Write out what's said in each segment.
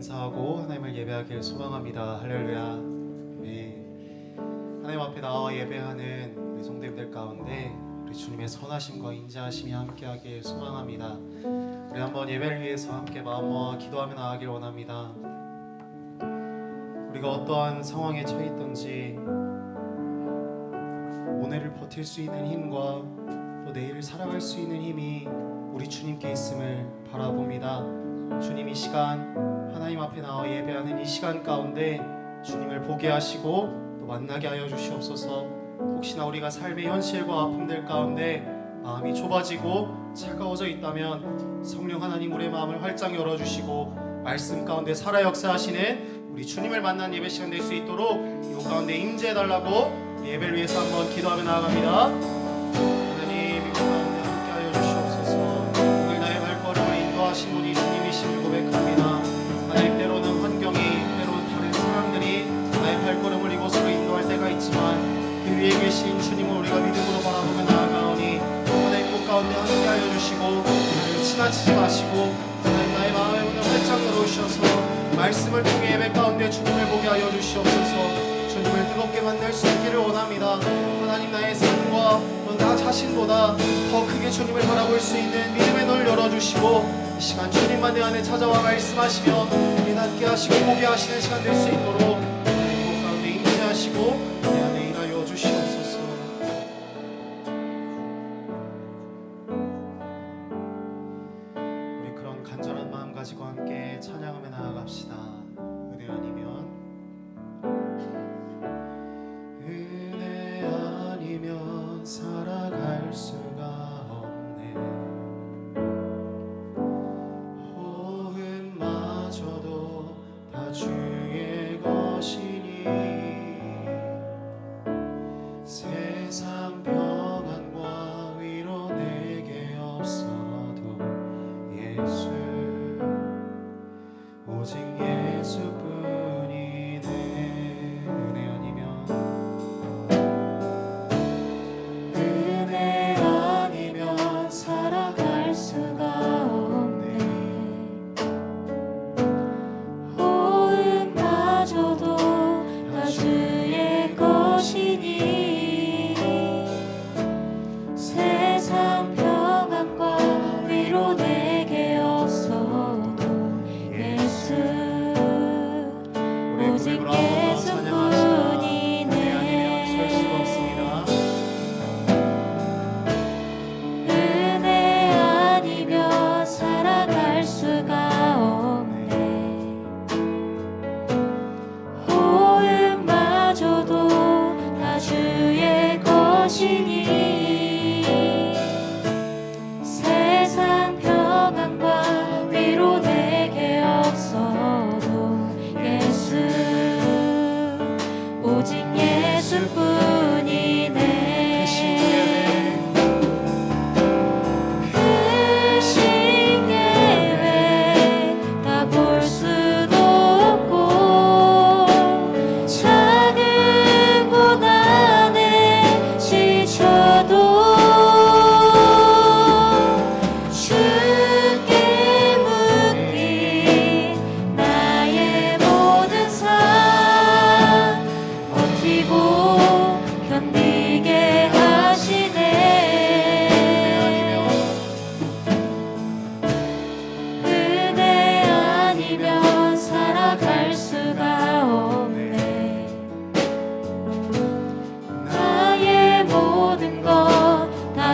인사하고 하나님을 예배하길 소망합니다. 할렐루야. 네. 하나님 앞에 나와 예배하는 우리 성도님들 가운데 우리 주님의 선하심과 인자하심이 함께하길 소망합니다. 우리 한번 예배를 위해서 함께 마음 모아 기도하며 나아가길 원합니다. 우리가 어떠한 상황에 처해 있든지 오늘을 버틸 수 있는 힘과 또 내일을 살아갈 수 있는 힘이 우리 주님께 있음을 바라봅니다. 주님, 이 시간 하나님 앞에 나와 예배하는 이 시간 가운데 주님을 보게 하시고 또 만나게 하여 주시옵소서. 혹시나 우리가 삶의 현실과 아픔들 가운데 마음이 좁아지고 차가워져 있다면 성령 하나님 우리의 마음을 활짝 열어주시고 말씀 가운데 살아 역사하시는 우리 주님을 만난 예배 시간 될 수 있도록 이 가운데 임재해달라고 예배를 위해서 한번 기도하며 나아갑니다. 하나님, 이 가운데 함께 하여 주시옵소서. 오늘 나의 발걸음을 인도하신 분이 주님이심을 고백합니다. 하나님, 때로는 환경이, 때로는 다른 사람들이 나의 발걸음을 이곳으로 인도할 때가 있지만 그 위에 계신 주님을 우리가 믿음으로 바라보며 나아가오니 하나님 꽃 가운데 함께 하여 주시고 나를 지나치지 마시고 하나님 나의 마음의 문을 활짝 열어주셔서 말씀을 통해 예배 가운데 주님을 보게 하여 주시옵소서. 주님을 뜨겁게 만날 수 있기를 원합니다. 하나님, 나의 삶과 나 자신보다 더 크게 주님을 바라볼 수 있는 믿음의 눈을 열어주시고 이 시간 주님만 내 안에 찾아와 말씀하시며 깨닫게 하시고 보게 하시는 시간 될 수 있도록 하나님 가운데 임재하시고 내 안에 일하여 주시옵소서. 우리 그런 간절한 마음 가지고 함께 찬양하며 나아갑시다. 은혜 아니면 살아갈 수가 없네. 호흡마저도 다 주의 것이니 세상 평안과 위로 내게 없어도 예수, 오직 예수뿐이네. 은혜 아니면 살아갈 수가 없네. 호흡마저도 다 주의 것이니 세상 평안과 위로 내게 없어도 예수, 오직 예수뿐이네. 설 수가 없습니다. 살아갈 수가 없네. 호흡마저도 다 주의 것이니 세상 평안과 위로 내게 없어도 예수, 오직 예수뿐이네.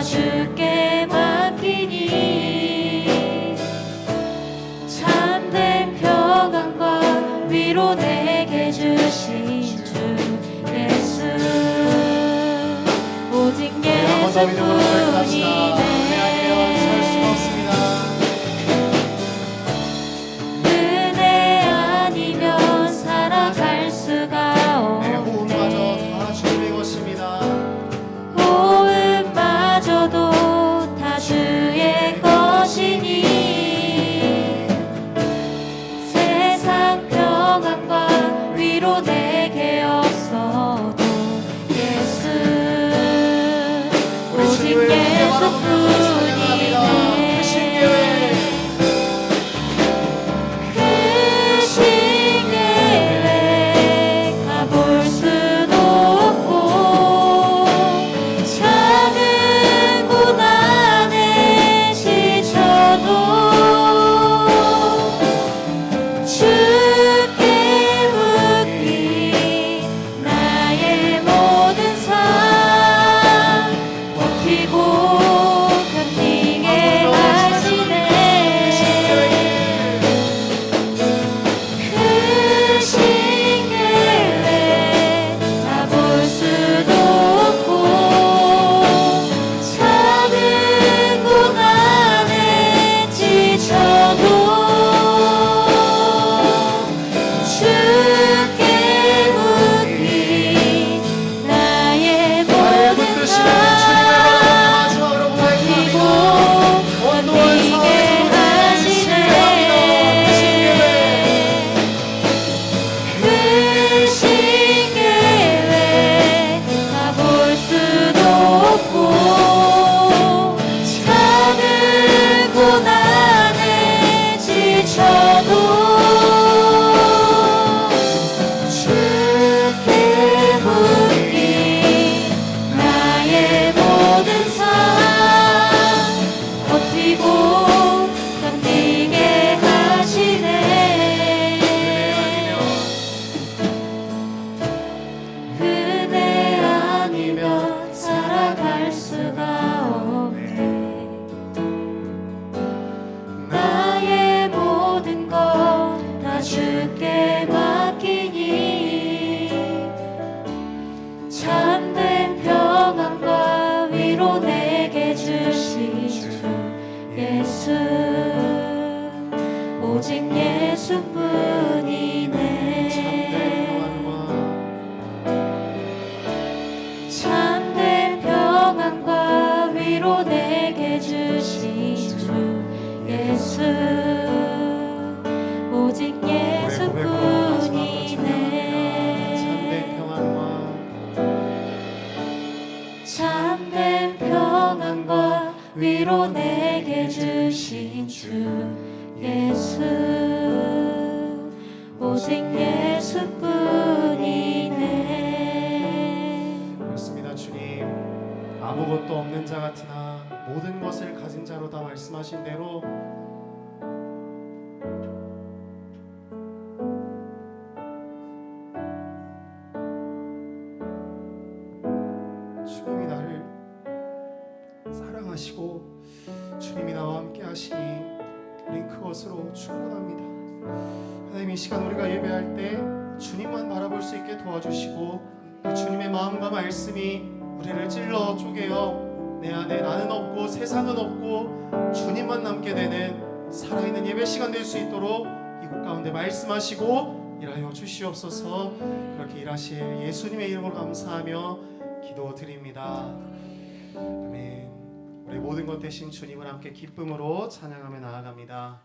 주께 맡기니 참된 평안과 위로 내게 주신 주 예수, 오직 예수뿐이네. 은혜 아니면 살아갈 수가 없네. 호흡마저 다 주님의 것입니다. 호흡마저도 다 주의 것이니 세상 평안과 위로 내게 없어도 예수, 오직 오직 예수뿐이네. 참된 평안과 위로 내게 주신 주 예수, 오직 예수뿐이네. 참된 평안과 위로 내게 주신 주 예수, 오직 예수뿐이네. 그렇습니다. 주님, 아무것도 없는 자 같으나 모든 것을 가진 자로다 말씀하신 대로 주님이 나를 사랑하시고 주님이 나와 함께 하시니 우린 그것으로 충분합니다. 하나님, 이 시간 우리가 예배할 때 주님만 바라볼 수 있게 도와주시고 그 주님의 마음과 말씀이 우리를 찔러 쪼개어 내 안에 나는 없고 세상은 없고 주님만 남게 되는 살아있는 예배 시간 될 수 있도록 이곳 가운데 말씀하시고 일하여 주시옵소서. 그렇게 일하실 예수님의 이름으로 감사하며 기도드립니다. 아멘. 우리 모든 것 대신 주님을 함께 기쁨으로 찬양하며 나아갑니다.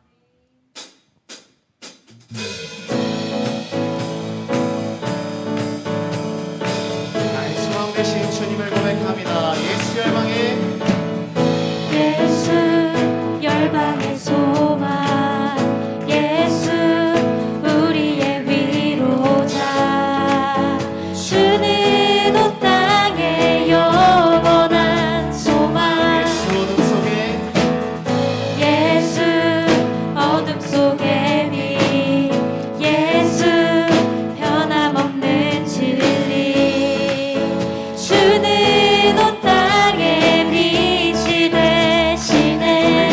나의 소망 되신 주님을 고백합니다. 예수 열방의 예수 열방의 소망, 예수 우리의 위로자, 주는 온 땅의 영원한 소망. 예수 어둠 속의 빛, 예수 변함없는 진리, 주는 온 땅의 빛이 되시네.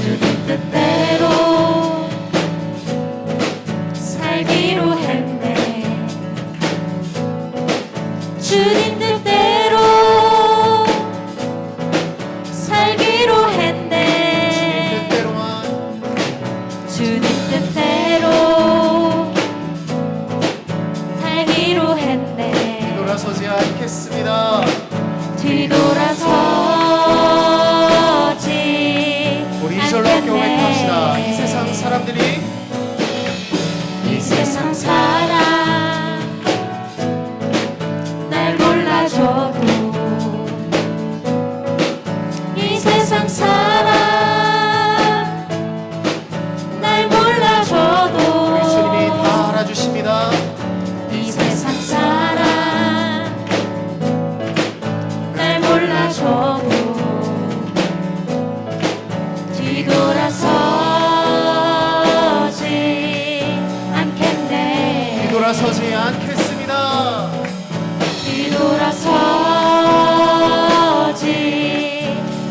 주님 뜻대로 살기로 했네. 주님 뜻대로 살기로 했네. 주님 뜻대로 살기로 했네. 뒤돌아서지 않겠습니다. 뒤돌아서지 우리 이절로 함께 고백합시다. 않겠네. 이 세상 사람들이 이 세상 사람 날 몰라줘도 이 세상 사람 날 몰라줘도 우리 주님이 다 알아주십니다. 이 세상 사람 날 몰라줘도 뒤돌아서지 않겠네. 뒤돌아서지 않겠습니다. 뒤돌아서지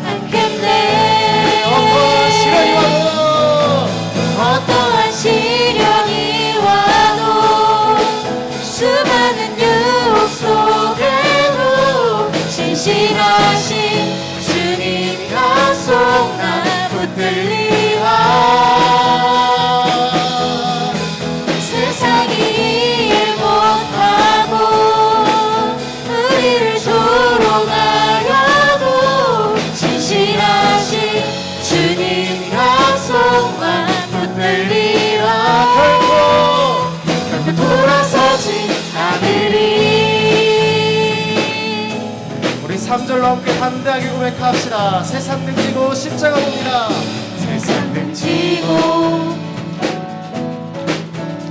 않겠네. 어떠한 시련이 와도 어떠한 시련이 와도 수많은 유혹 속에도 신실하신 주님 약속 나 붙들리라. 세상이 이해 못하고 우리를 조롱하여도 신실하신 주님 약속만 붙들리라. 결코 돌아서지 않으리. 우리 3절로 함께 담대하게 고백합시다. 세상 등지고 십자가 봅니다. 세상 등지고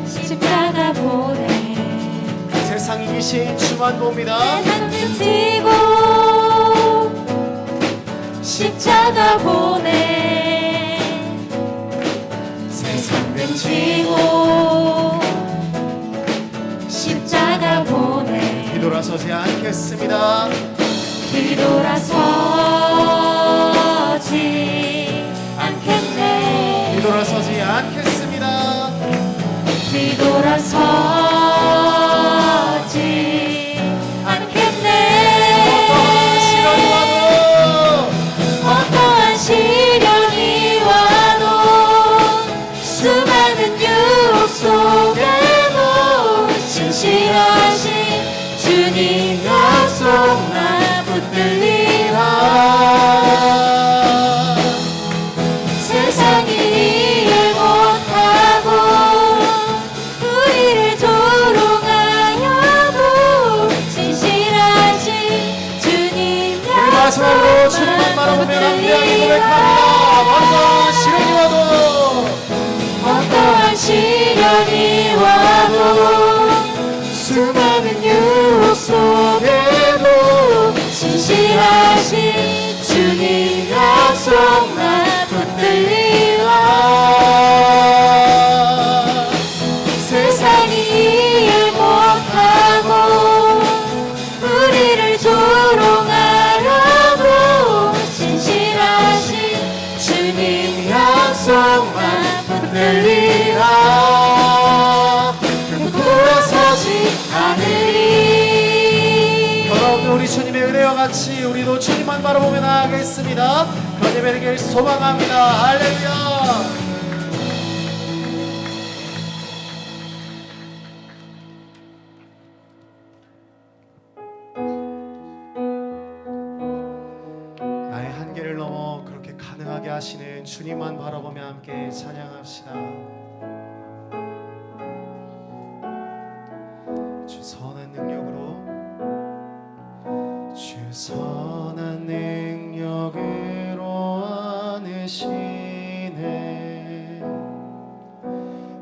십자가 보내. 세상 이기신 주만 봅니다. 세상 등지고 십자가 보내. 세상 등지고 십자가 보내. 뒤돌아서지 않겠습니다. 뒤돌아서지 않겠네. 뒤돌아서지 않겠습니다. 뒤돌아서지 않겠네. 어떠한 시련이 와도 어떠한 시련이 와도 수많은 유혹 속에도 신실하신 주님 약속 나 붙들리라. 세상이 이해 못하고 우리를 조롱하여도 신실하신 주님 우리 마지막으로 주님만 바라보며 담대하게 고백합니다. 어떠한 시련이 와도 어떠한 시련이 와도 수많은 유혹 속에도 신실하신 주님 약속 나 붙들리라. 세상이 이해 못하고 우리를 조롱하여도 신실하신 주님 약속만 붙들리라. 돌아서지 않으리. 여러분 우리 주님의 은혜와 같이 우리도 주님만 바라보며 나아가겠습니다. 그님의 길 소망합니다. 할렐루야. 나의 한계를 넘어 그렇게 가능하게 하시는 주님만 바라보며 함께 찬양합시다. 주 선한 능력으로 주 선한 능력으로 안으시네.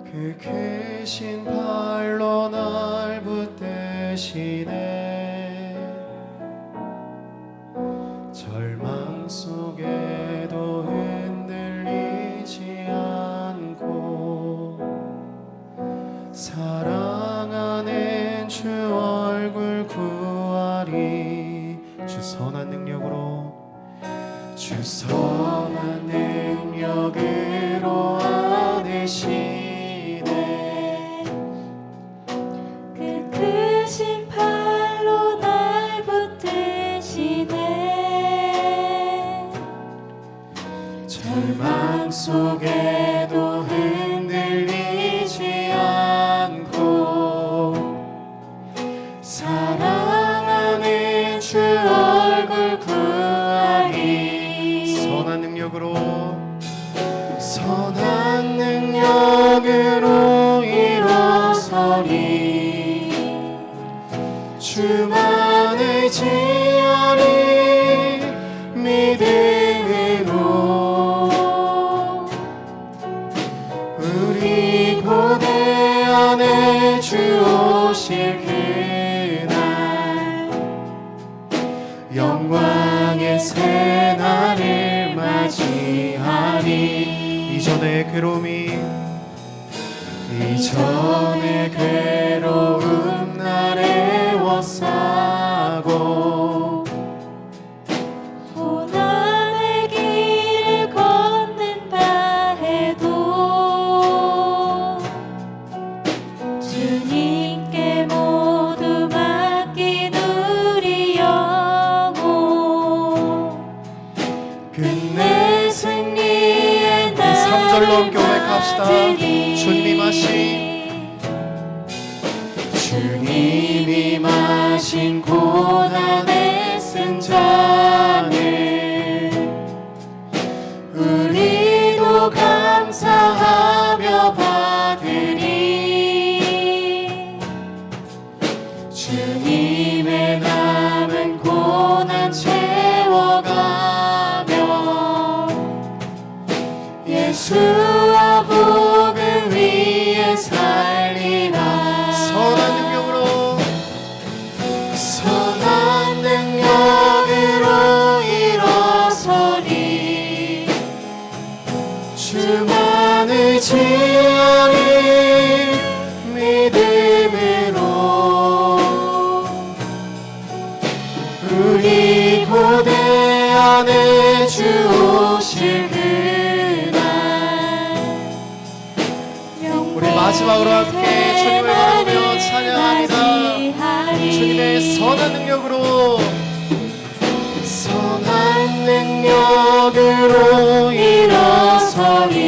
그 크신 발로 날 붙드시네. 절망 속에도 흔들리지 않고 사랑하는 주 얼굴 구하리. 주 선한 능력으로 주 선한 능력 능력으로 안으시네. 그 크신 팔로 날 붙드시네. 절망 속에도 흔들리지 않고 사랑하는 주 얼굴 구하리. 선한 능력으로 일어서리. 주만 의지하리. 믿음으로 우리 고대 안에 주 오실 그날 영광의 새날을 맞이하리. 이전의 괴로움 날 애워싸고 고난의 길을 걷는다 해도 주님께 모두 맡긴 우리 영혼 끝내 승리의 날을 3절로 함께 고백합시다. 맞으리. 주님이 마신 고난의 쓴 잔을 우리도 감사하며 받으리. 주님의 남은 고난 채워가며 예수와 복음 위에 살리라. 선한 능력으로 일어서리. 주만 의지하리. 믿음으로 우리 고대 안에 주 오실 그날. 우리 마지막으로 함께 주님을 바라보며 찬양합니다. 주님의 선한 능력으로 일어서리.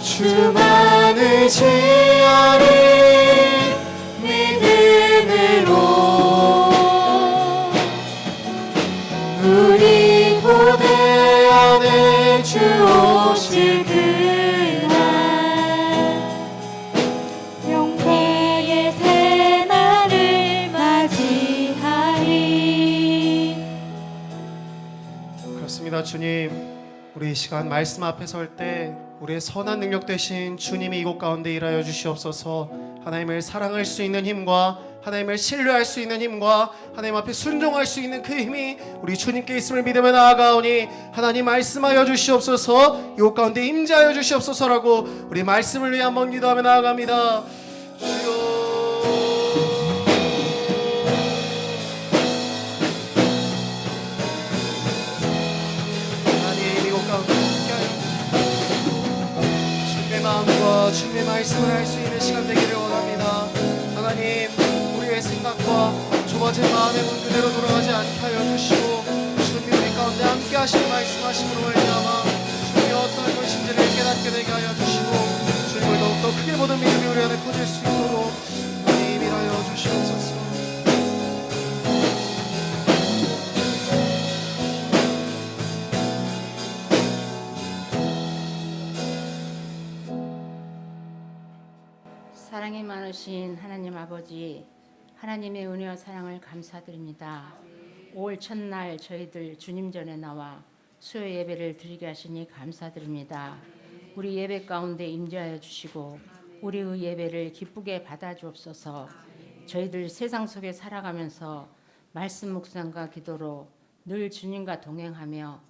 주만 의지하리. 믿음으로 우리 고대 안에 주 오실 그날 영광의 새날을 맞이하리. 그렇습니다. 주님, 우리 이 시간 말씀 앞에 설 때 우리의 선한 능력 되신 주님이 이곳 가운데 일하여 주시옵소서. 하나님을 사랑할 수 있는 힘과 하나님을 신뢰할 수 있는 힘과 하나님 앞에 순종할 수 있는 그 힘이 우리 주님께 있음을 믿으며 나아가오니 하나님 말씀하여 주시옵소서. 이곳 가운데 임재하여 주시옵소서라고 우리 말씀을 위해 한번 기도하며 나아갑니다. 주여. 마음과 주님의 말씀을 할 수 있는 시간 되기를 원합니다. 하나님, 우리의 생각과 좁아진 마음의 문 그대로 돌아가지 않게 하여 주시고 주님이 우리 가운데 함께 하시는 말씀하심으로 말미암아 주님이 어떤 것인지를 깨닫게 되게 하여 주시고 주님을 더욱더 크게 보는 믿음이 우리 안에 퍼질 수 있도록 하나님 일하여 주시옵소서. 사랑이 많으신 하나님 아버지, 하나님의 은혜와 사랑을 감사드립니다. 5월 첫날 저희들 주님 전에 나와 수요 예배를 드리게 하시니 감사드립니다. 우리 예배 가운데 임재하여 주시고 우리의 예배를 기쁘게 받아 주옵소서. 저희들 세상 속에 살아가면서 말씀 묵상과 기도로 늘 주님과 동행하며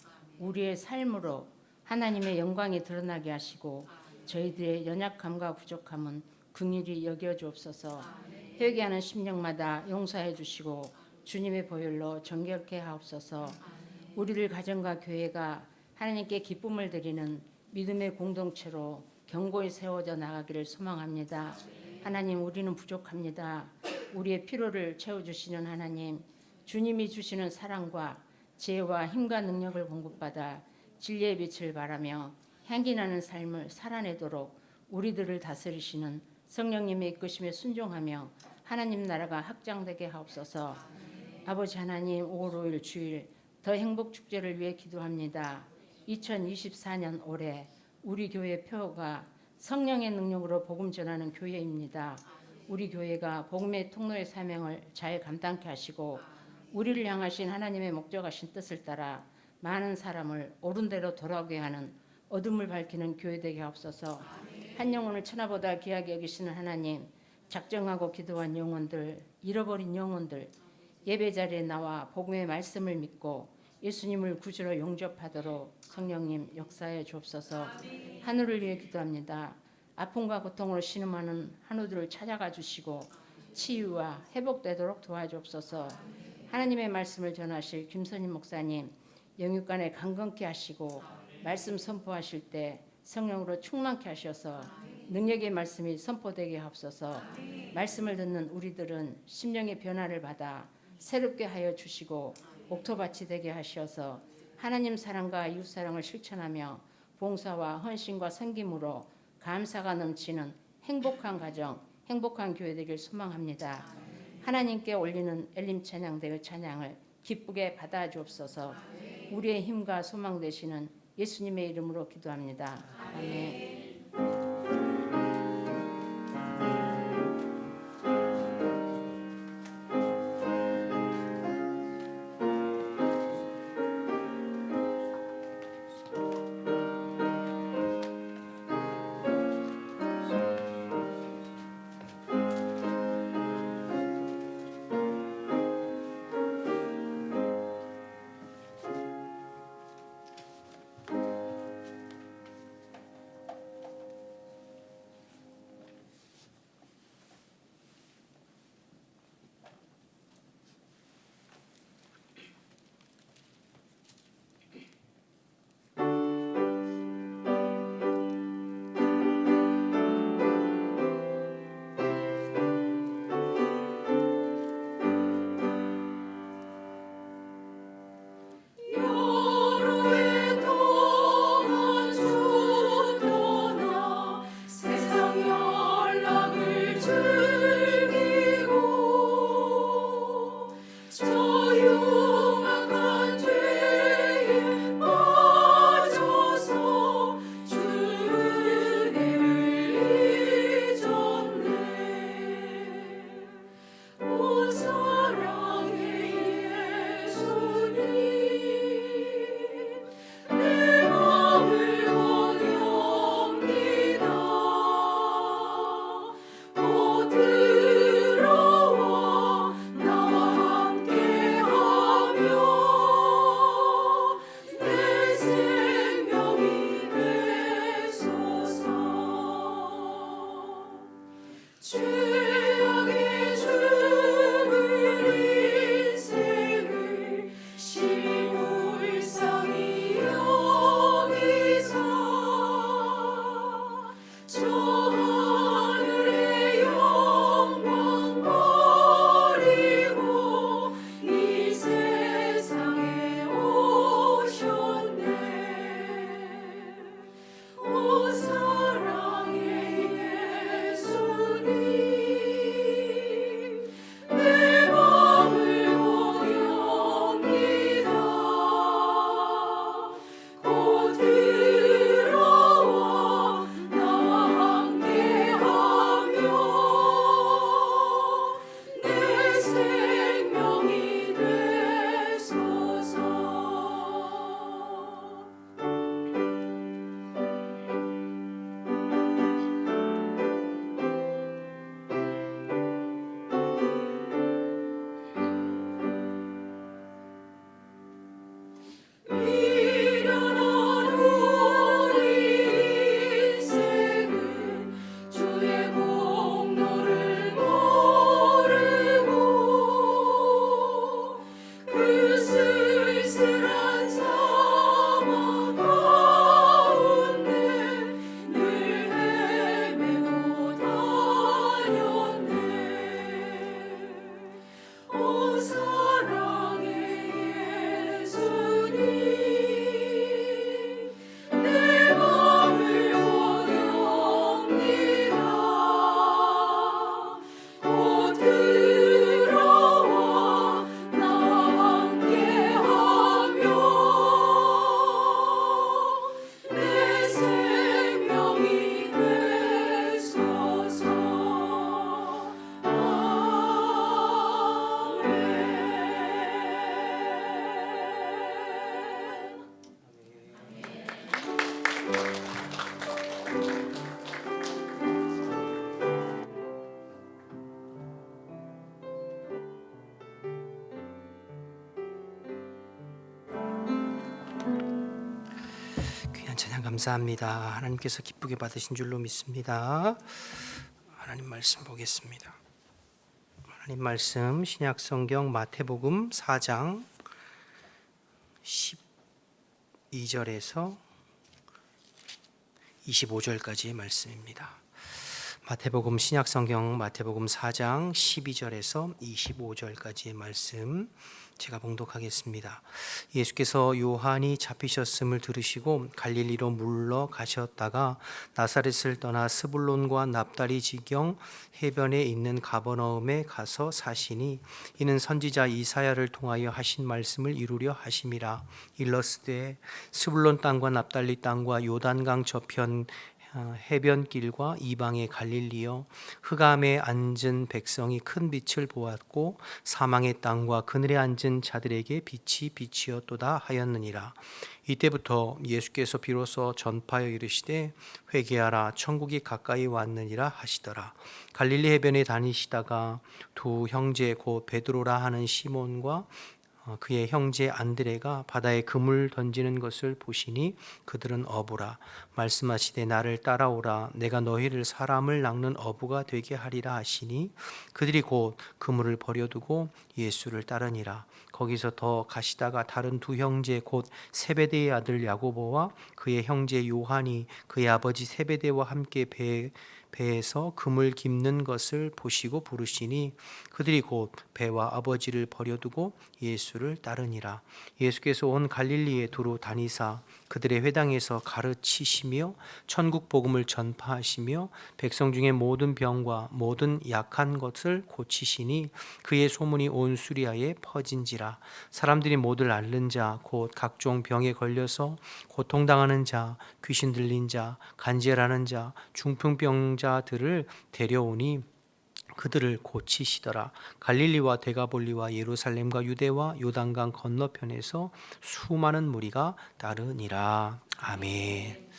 우리의 삶으로 하나님의 영광이 드러나게 하시고 저희들의 연약함과 부족함은 긍휼히 여겨 주옵소서. 회개하는 심령마다 용서해 주시고 주님의 보혈로 정결케 하옵소서. 우리들 가정과 교회가 하나님께 기쁨을 드리는 믿음의 공동체로 견고히 세워져 나가기를 소망합니다. 하나님, 우리는 부족합니다. 우리의 필요를 채워주시는 하나님, 주님이 주시는 사랑과 지혜와 힘과 능력을 공급받아 진리의 빛을 바라며 향기 나는 삶을 살아내도록 우리들을 다스리시는 성령님의 이끄심에 순종하며 하나님 나라가 확장되게 하옵소서. 아버지 하나님, 5월 5일 주일 더 행복 축제를 위해 기도합니다. 2024년 올해 우리 교회 표어가 성령의 능력으로 복음 전하는 교회입니다. 우리 교회가 복음의 통로의 사명을 잘 감당케 하시고 우리를 향하신 하나님의 목적하신 뜻을 따라 많은 사람을 옳은 대로 돌아오게 하는 어둠을 밝히는 교회 되게 하옵소서. 한 영혼을 천하보다 귀하게 여기시는 하나님, 작정하고 기도한 영혼들, 잃어버린 영혼들, 예배 자리에 나와 복음의 말씀을 믿고 예수님을 구주로 영접하도록 성령님 역사해 주옵소서. 하늘을 위해 기도합니다. 아픔과 고통으로 신음하는 한우들을 찾아가 주시고 치유와 회복되도록 도와주옵소서. 하나님의 말씀을 전하실 김선임 목사님 영육간에 강건케 하시고 말씀 선포하실 때 성령으로 충만케 하셔서 능력의 말씀이 선포되게 하옵소서. 말씀을 듣는 우리들은 심령의 변화를 받아 새롭게 하여 주시고 옥토밭이 되게 하셔서 하나님 사랑과 이웃 사랑을 실천하며 봉사와 헌신과 섬김으로 감사가 넘치는 행복한 가정, 행복한 교회 되길 소망합니다. 하나님께 올리는 엘림 찬양대의 찬양을 기쁘게 받아 주옵소서. 우리의 힘과 소망 되시는 예수님의 이름으로 기도합니다. 아멘. 찬양 감사합니다. 하나님께서 기쁘게 받으신 줄로 믿습니다. 하나님 말씀 보겠습니다. 하나님 말씀 신약 성경 마태복음 4장 12절에서 25절까지의 말씀입니다. 마태복음 신약 성경 마태복음 4장 12절에서 25절까지의 말씀 제가 봉독하겠습니다. 예수께서 요한이 잡히셨음을 들으시고 갈릴리로 물러가셨다가 나사렛을 떠나 스불론과 납달리 지경 해변에 있는 가버나움에 가서 사시니 이는 선지자 이사야를 통하여 하신 말씀을 이루려 하심이라. 일러스되 스불론 땅과 납달리 땅과 요단강 저편 해변길과 이방의 갈릴리여, 흑암에 앉은 백성이 큰 빛을 보았고 사망의 땅과 그늘에 앉은 자들에게 빛이 빛이었도다 하였느니라. 이때부터 예수께서 비로소 전파하여 이르시되 회개하라, 천국이 가까이 왔느니라 하시더라. 갈릴리 해변에 다니시다가 두 형제 곧 베드로라 하는 시몬과 그의 형제 안드레가 바다에 그물 던지는 것을 보시니 그들은 어부라. 말씀하시되 나를 따라오라, 내가 너희를 사람을 낚는 어부가 되게 하리라 하시니 그들이 곧 그물을 버려두고 예수를 따르니라. 거기서 더 가시다가 다른 두 형제 곧 세베대의 아들 야고보와 그의 형제 요한이 그의 아버지 세베대와 함께 배에서 그물 깁는 것을 보시고 부르시니 그들이 곧 배와 아버지를 버려두고 예수를 따르니라. 예수께서 온 갈릴리에 두루 다니사 그들의 회당에서 가르치시며 천국 복음을 전파하시며 백성 중에 모든 병과 모든 약한 것을 고치시니 그의 소문이 온 수리아에 퍼진지라. 사람들이 모두 앓는 자 곧 각종 병에 걸려서 고통당하는 자, 귀신 들린 자, 간질하는 자, 중풍병자들을 데려오니 그들을 고치시더라. 갈릴리와 데가볼리와 예루살렘과 유대와 요단강 건너편에서 수많은 무리가 따르니라. 아멘.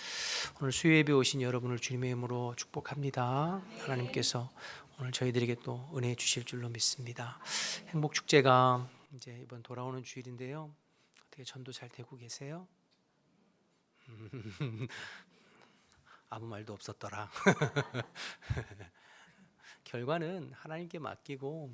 오늘 수요예배 오신 여러분을 주님의 이름으로 축복합니다. 하나님께서 오늘 저희들에게 또 은혜 주실 줄로 믿습니다. 행복축제가 이제 이번 돌아오는 주일인데요. 어떻게 전도 잘 되고 계세요? 아무 말도 없었더라. 결과는 하나님께 맡기고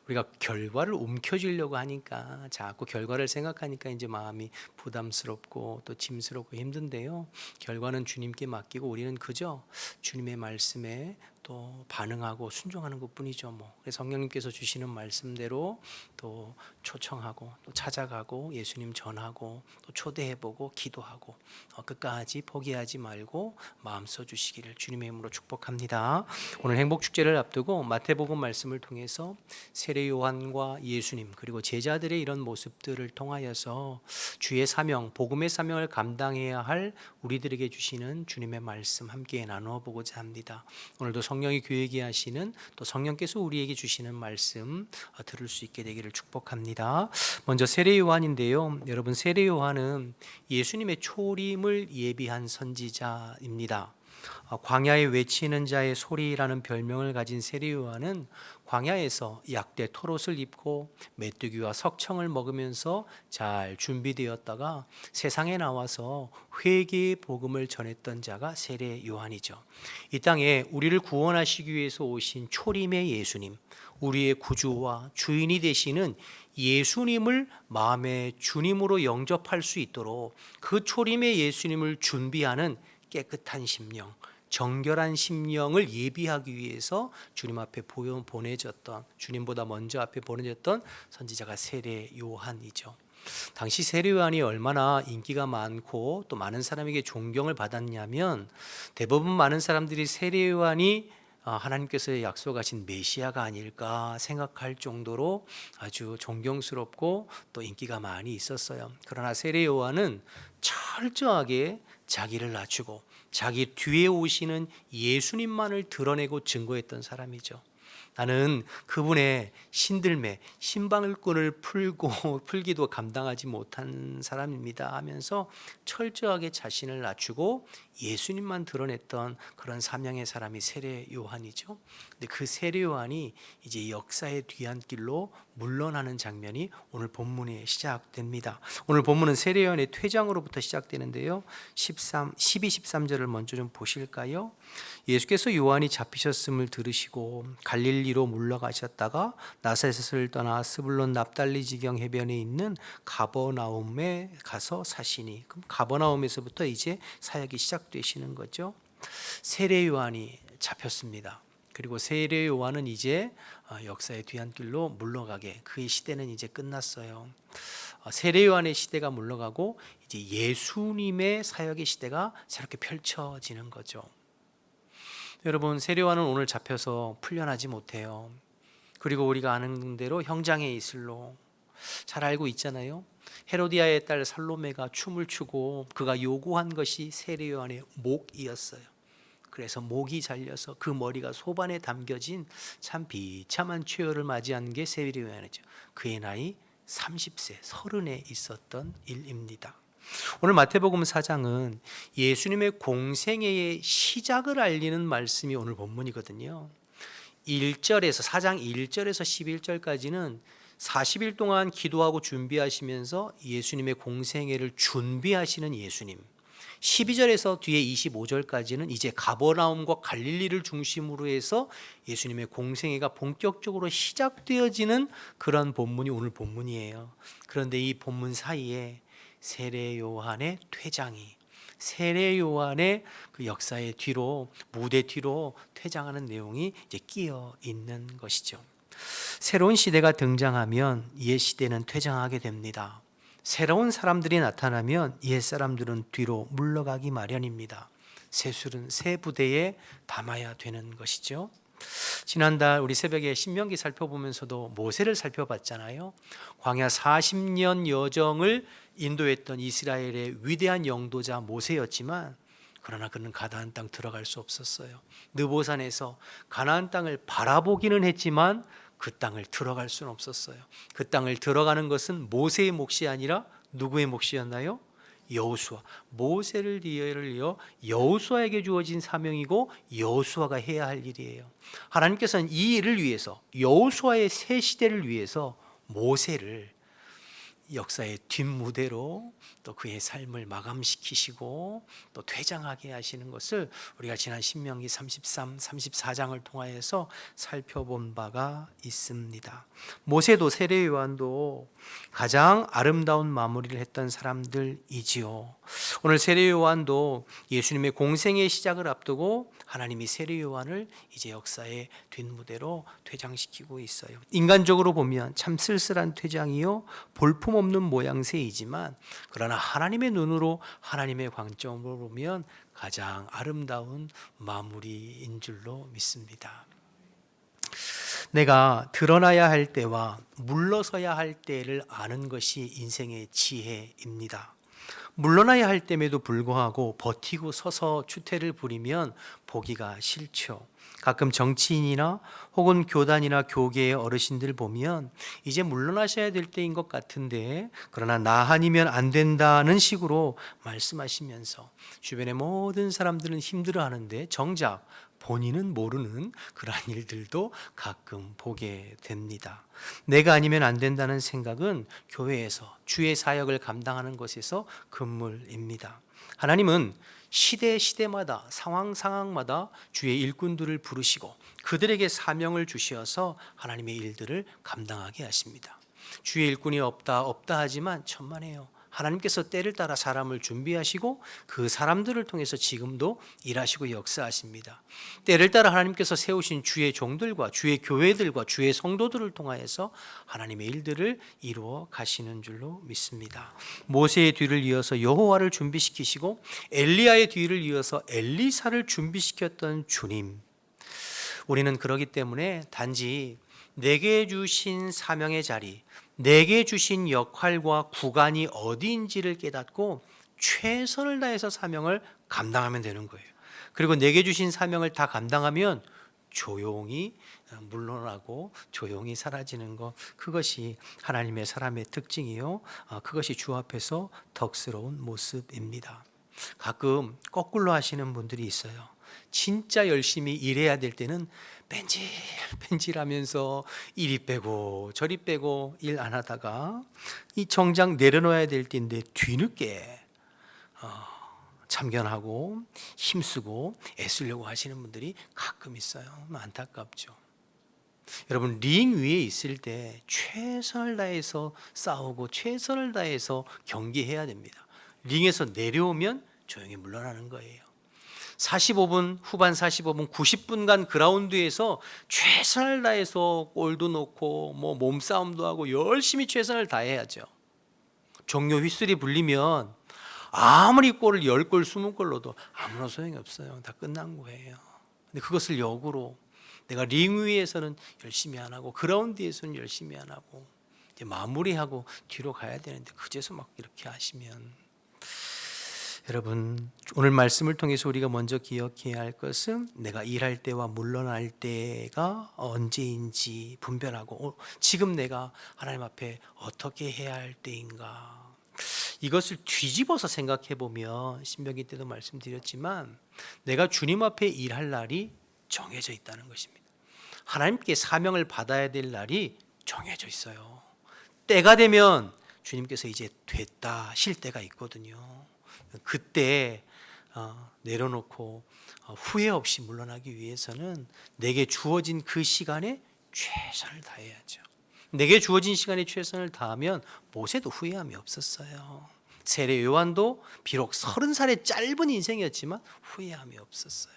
우리가 결과를 움켜쥐려고 하니까 자꾸 결과를 생각하니까 이제 마음이 부담스럽고 또 짐스럽고 힘든데요. 결과는 주님께 맡기고 우리는 그저 주님의 말씀에 또 반응하고 순종하는 것뿐이죠. 그래서 성령님께서 주시는 말씀대로 또 초청하고 또 찾아가고 예수님 전하고 또 초대해보고 기도하고 끝까지 포기하지 말고 마음 써주시기를 주님의 이름으로 축복합니다. 오늘 행복축제를 앞두고 마태복음 말씀을 통해서 세례 요한과 예수님 그리고 제자들의 이런 모습들을 통하여서 주의 사명, 복음의 사명을 감당해야 할 우리들에게 주시는 주님의 말씀 함께 나누어 보고자 합니다. 오늘도 성령이 교회에 하시는 또 성령께서 우리에게 주시는 말씀 들을 수 있게 되기를 축복합니다. 먼저 세례 요한인데요. 여러분, 세례 요한은 예수님의 초림을 예비한 선지자입니다. 광야에 외치는 자의 소리라는 별명을 가진 세례 요한은 광야에서 약대 털옷을 입고 메뚜기와 석청을 먹으면서 잘 준비되었다가 세상에 나와서 회개의 복음을 전했던 자가 세례 요한이죠. 이 땅에 우리를 구원하시기 위해서 오신 초림의 예수님, 우리의 구주와 주인이 되시는 예수님을 마음의 주님으로 영접할 수 있도록 그 초림의 예수님을 준비하는 깨끗한 심령, 정결한 심령을 예비하기 위해서 주님 앞에 보내졌던, 주님보다 먼저 앞에 보내졌던 선지자가 세례 요한이죠. 당시 세례 요한이 얼마나 인기가 많고 또 많은 사람에게 존경을 받았냐면 대부분 많은 사람들이 세례 요한이 하나님께서 약속하신 메시아가 아닐까 생각할 정도로 아주 존경스럽고 또 인기가 많이 있었어요. 그러나 세례 요한은 철저하게 자기를 낮추고 자기 뒤에 오시는 예수님만을 드러내고 증거했던 사람이죠. 나는 그분의 신들매, 신방울꾼을 풀기도 감당하지 못한 사람입니다 하면서 철저하게 자신을 낮추고 예수님만 드러냈던 그런 사명의 사람이 세례 요한이죠. 근데 그 세례 요한이 이제 역사의 뒤안길로 물러나는 장면이 오늘 본문에 시작됩니다. 오늘 본문은 세례 요한의 퇴장으로부터 시작되는데요. 12, 13절을 먼저 좀 보실까요? 예수께서 요한이 잡히셨음을 들으시고 갈릴리로 물러가셨다가 나사렛을 떠나 스불론 납달리 지경 해변에 있는 가버나움에 가서 사시니, 그럼 가버나움에서부터 이제 사역이 시작되시는 거죠. 세례 요한이 잡혔습니다. 그리고 세례 요한은 이제 역사의 뒤안길로 물러가게, 그의 시대는 이제 끝났어요. 세례 요한의 시대가 물러가고 이제 예수님의 사역의 시대가 새롭게 펼쳐지는 거죠. 여러분, 세례 요한은 오늘 잡혀서 풀려나지 못해요. 그리고 우리가 아는 대로 형장에 있을로 잘 알고 있잖아요. 헤로디아의 딸 살로메가 춤을 추고 그가 요구한 것이 세례 요한의 목이었어요. 그래서 목이 잘려서 그 머리가 소반에 담겨진 참 비참한 최후를 맞이한 게 세례 요한이죠. 그의 나이 30세, 30에 있었던 일입니다. 오늘 마태복음 4장은 예수님의 공생애의 시작을 알리는 말씀이 오늘 본문이거든요. 1절에서 4장 1절에서 11절까지는 40일 동안 기도하고 준비하시면서 예수님의 공생애를 준비하시는 예수님, 12절에서 뒤에 25절까지는 이제 가버나움과 갈릴리를 중심으로 해서 예수님의 공생애가 본격적으로 시작되어지는 그런 본문이 오늘 본문이에요. 그런데 이 본문 사이에 세례 요한의 퇴장이, 세례 요한의 그 역사의 뒤로, 무대 뒤로 퇴장하는 내용이 이제 끼어 있는 것이죠. 새로운 시대가 등장하면 옛 시대는 퇴장하게 됩니다. 새로운 사람들이 나타나면 옛 사람들은 뒤로 물러가기 마련입니다. 새 술은 새 부대에 담아야 되는 것이죠. 지난달 우리 새벽에 신명기 살펴보면서도 모세를 살펴봤잖아요. 광야 40년 여정을 인도했던 이스라엘의 위대한 영도자 모세였지만, 그러나 그는 가나안 땅 들어갈 수 없었어요. 느보산에서 가나안 땅을 바라보기는 했지만 그 땅을 들어갈 수는 없었어요. 그 땅을 들어가는 것은 모세의 몫이 아니라 누구의 몫이었나요? 여호수아, 모세를 이어 여호수아에게 주어진 사명이고 여호수아가 해야 할 일이에요. 하나님께서는 이 일을 위해서, 여호수아의 새 시대를 위해서 모세를 역사의 뒷무대로 또 그의 삶을 마감시키시고 또 퇴장하게 하시는 것을 우리가 지난 신명기 33, 34장을 통하여서 살펴본 바가 있습니다. 모세도 세례 요한도 가장 아름다운 마무리를 했던 사람들이지요. 오늘 세례 요한도 예수님의 공생의 시작을 앞두고 하나님이 세례 요한을 이제 역사의 뒷무대로 퇴장시키고 있어요. 인간적으로 보면 참 쓸쓸한 퇴장이요, 볼품없는 모양새이지만, 그러나 하나님의 눈으로, 하나님의 관점으로 보면 가장 아름다운 마무리인 줄로 믿습니다. 내가 드러나야 할 때와 물러서야 할 때를 아는 것이 인생의 지혜입니다. 물러나야 할 때에도 불구하고 버티고 서서 추태를 부리면 보기가 싫죠. 가끔 정치인이나 혹은 교단이나 교계의 어르신들 보면 이제 물러나셔야 될 때인 것 같은데, 그러나 나 아니면 안 된다는 식으로 말씀하시면서 주변의 모든 사람들은 힘들어하는데 정작 본인은 모르는 그러한 일들도 가끔 보게 됩니다. 내가 아니면 안 된다는 생각은 교회에서 주의 사역을 감당하는 것에서 금물입니다. 하나님은 시대마다 상황마다 주의 일꾼들을 부르시고 그들에게 사명을 주셔서 하나님의 일들을 감당하게 하십니다. 주의 일꾼이 없다 하지만 천만에요. 하나님께서 때를 따라 사람을 준비하시고 그 사람들을 통해서 지금도 일하시고 역사하십니다. 때를 따라 하나님께서 세우신 주의 종들과 주의 교회들과 주의 성도들을 통하여서 하나님의 일들을 이루어 가시는 줄로 믿습니다. 모세의 뒤를 이어서 여호와를 준비시키시고 엘리야의 뒤를 이어서 엘리사를 준비시켰던 주님, 우리는 그러기 때문에 단지 내게 주신 사명의 자리, 내게 주신 역할과 구간이 어디인지를 깨닫고 최선을 다해서 사명을 감당하면 되는 거예요. 그리고 내게 주신 사명을 다 감당하면 조용히 물러나고 조용히 사라지는 것, 그것이 하나님의 사람의 특징이요, 그것이 주 앞에서 덕스러운 모습입니다. 가끔 거꾸로 하시는 분들이 있어요. 진짜 열심히 일해야 될 때는 뺀질뺀질하면서 이리 빼고 저리 빼고 일 안 하다가 이 정작 내려놓아야 될 때인데 뒤늦게 참견하고 힘쓰고 애쓰려고 하시는 분들이 가끔 있어요. 안타깝죠. 여러분, 링 위에 있을 때 최선을 다해서 싸우고 최선을 다해서 경기해야 됩니다. 링에서 내려오면 조용히 물러나는 거예요. 45분, 후반 45분, 90분간 그라운드에서 최선을 다해서 골도 넣고 몸싸움도 하고 열심히 최선을 다해야죠. 종료 휘슬이 불리면 아무리 골을 10골, 20골 넣어도 아무런 소용이 없어요. 다 끝난 거예요. 근데 그것을 역으로 내가 링 위에서는 열심히 안 하고 그라운드에서는 열심히 안 하고 이제 마무리하고 뒤로 가야 되는데 그제서 막 이렇게 하시면, 여러분, 오늘 말씀을 통해서 우리가 먼저 기억해야 할 것은 내가 일할 때와 물러날 때가 언제인지 분별하고 지금 내가 하나님 앞에 어떻게 해야 할 때인가, 이것을 뒤집어서 생각해 보면 신명기 때도 말씀드렸지만 내가 주님 앞에 일할 날이 정해져 있다는 것입니다. 하나님께 사명을 받아야 될 날이 정해져 있어요. 때가 되면 주님께서 이제 됐다 하실 때가 있거든요. 그때 내려놓고 후회 없이 물러나기 위해서는 내게 주어진 그 시간에 최선을 다해야죠. 내게 주어진 시간에 최선을 다하면 모세도 후회함이 없었어요. 세례 요한도 비록 30살의 짧은 인생이었지만 후회함이 없었어요.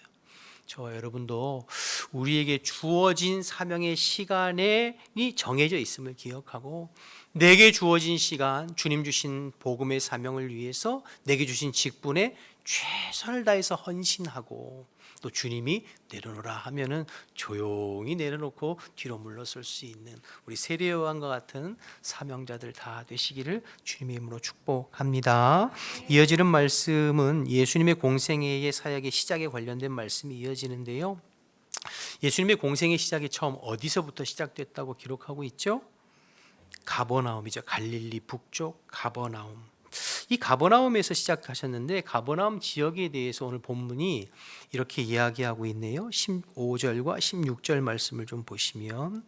저와 여러분도 우리에게 주어진 사명의 시간이 정해져 있음을 기억하고 내게 주어진 시간, 주님 주신 복음의 사명을 위해서 내게 주신 직분에 최선을 다해서 헌신하고, 또 주님이 내려놓으라 하면은 조용히 내려놓고 뒤로 물러설 수 있는 우리 세례 요한과 같은 사명자들 다 되시기를 주님의 이름으로 축복합니다. 이어지는 말씀은 예수님의 공생애의 사역의 시작에 관련된 말씀이 이어지는데요. 예수님의 공생의 시작이 처음 어디서부터 시작됐다고 기록하고 있죠? 가버나움이죠. 갈릴리 북쪽 가버나움. 이 가버나움에서 시작하셨는데 가버나움 지역에 대해서 오늘 본문이 이렇게 이야기하고 있네요. 15절과 16절 말씀을 좀 보시면,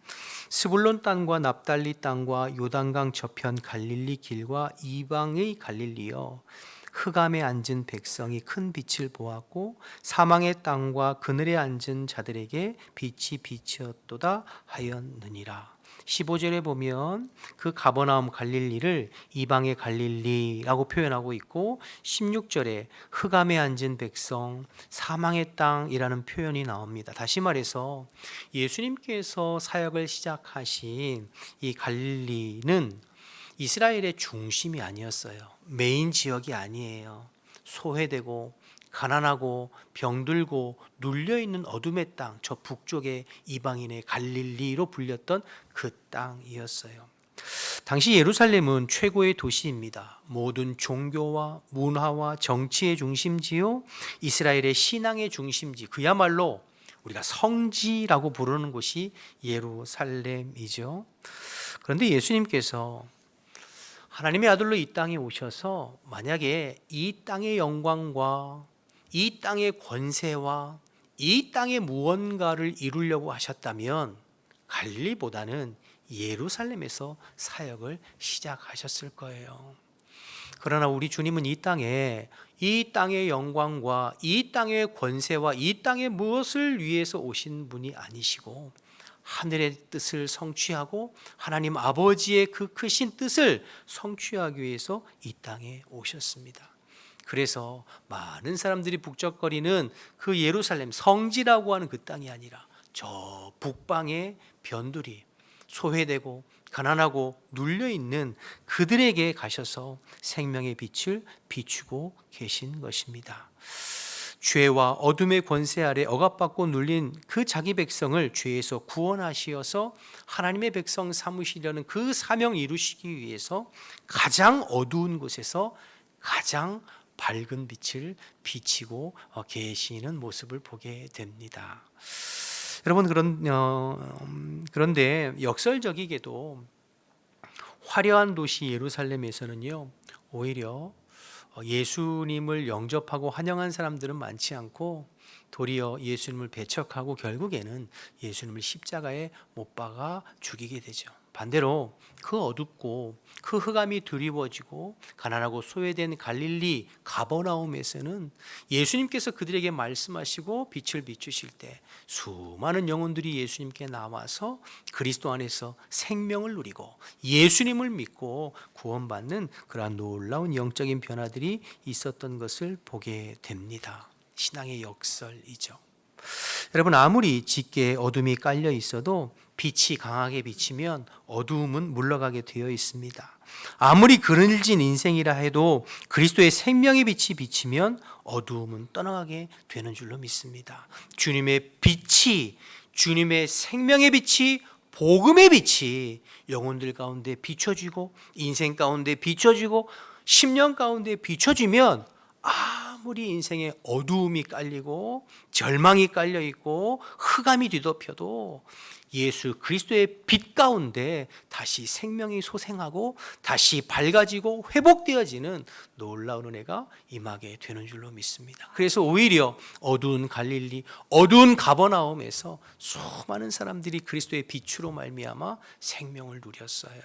스불론 땅과 납달리 땅과 요단강 저편 갈릴리 길과 이방의 갈릴리여, 흑암에 앉은 백성이 큰 빛을 보았고 사망의 땅과 그늘에 앉은 자들에게 빛이 비치었도다 하였느니라. 15절에 보면 그 가버나움 갈릴리를 이방의 갈릴리라고 표현하고 있고, 16절에 흑암에 앉은 백성, 사망의 땅이라는 표현이 나옵니다. 다시 말해서 예수님께서 사역을 시작하신 이 갈릴리는 이스라엘의 중심이 아니었어요. 메인 지역이 아니에요. 소외되고 가난하고 병들고 눌려있는 어둠의 땅, 저 북쪽의 이방인의 갈릴리로 불렸던 그 땅이었어요. 당시 예루살렘은 최고의 도시입니다. 모든 종교와 문화와 정치의 중심지요, 이스라엘의 신앙의 중심지, 그야말로 우리가 성지라고 부르는 곳이 예루살렘이죠. 그런데 예수님께서 하나님의 아들로 이 땅에 오셔서 만약에 이 땅의 영광과 이 땅의 권세와 이 땅의 무언가를 이루려고 하셨다면 갈릴리보다는 예루살렘에서 사역을 시작하셨을 거예요. 그러나 우리 주님은 이 땅의 영광과 이 땅의 권세와 이 땅의 무엇을 위해서 오신 분이 아니시고 하늘의 뜻을 성취하고 하나님 아버지의 그 크신 뜻을 성취하기 위해서 이 땅에 오셨습니다. 그래서 많은 사람들이 북적거리는 그 예루살렘 성지라고 하는 그 땅이 아니라 저 북방의 변두리, 소외되고 가난하고 눌려있는 그들에게 가셔서 생명의 빛을 비추고 계신 것입니다. 죄와 어둠의 권세 아래 억압받고 눌린 그 자기 백성을 죄에서 구원하시어서 하나님의 백성 삼으시려는 그 사명 이루시기 위해서 가장 어두운 곳에서 가장 밝은 빛을 비치고 계시는 모습을 보게 됩니다. 여러분 그런데 역설적이게도 화려한 도시 예루살렘에서는요 오히려 예수님을 영접하고 환영한 사람들은 많지 않고 도리어 예수님을 배척하고 결국에는 예수님을 십자가에 못 박아 죽이게 되죠. 반대로 그 어둡고 그 흑암이 드리워지고 가난하고 소외된 갈릴리 가버나움에서는 예수님께서 그들에게 말씀하시고 빛을 비추실 때 수많은 영혼들이 예수님께 나와서 그리스도 안에서 생명을 누리고 예수님을 믿고 구원받는 그러한 놀라운 영적인 변화들이 있었던 것을 보게 됩니다. 신앙의 역설이죠. 여러분 아무리 짙게 어둠이 깔려 있어도 빛이 강하게 비치면 어두움은 물러가게 되어 있습니다. 아무리 그늘진 인생이라 해도 그리스도의 생명의 빛이 비치면 어두움은 떠나가게 되는 줄로 믿습니다. 주님의 빛이, 주님의 생명의 빛이, 복음의 빛이 영혼들 가운데 비춰지고 인생 가운데 비춰지고 10년 가운데 비춰지면 아무리 인생에 어두움이 깔리고 절망이 깔려 있고 흑암이 뒤덮여도 예수 그리스도의 빛 가운데 다시 생명이 소생하고 다시 밝아지고 회복되어지는 놀라운 은혜가 임하게 되는 줄로 믿습니다. 그래서 오히려 어두운 갈릴리, 어두운 가버나움에서 수많은 사람들이 그리스도의 빛으로 말미암아 생명을 누렸어요.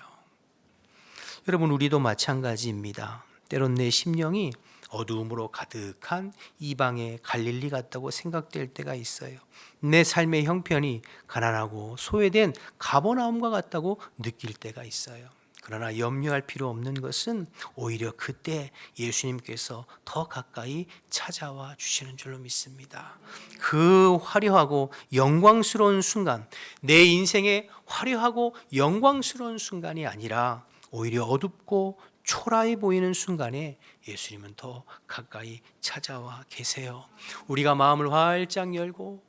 여러분 우리도 마찬가지입니다. 때론 내 심령이 어두움으로 가득한 이방의 갈릴리 같다고 생각될 때가 있어요. 내 삶의 형편이 가난하고 소외된 가버나움과 같다고 느낄 때가 있어요. 그러나 염려할 필요 없는 것은 오히려 그때 예수님께서 더 가까이 찾아와 주시는 줄로 믿습니다. 그 화려하고 영광스러운 순간, 내 인생의 화려하고 영광스러운 순간이 아니라 오히려 어둡고 초라해 보이는 순간에 예수님은 더 가까이 찾아와 계세요. 우리가 마음을 활짝 열고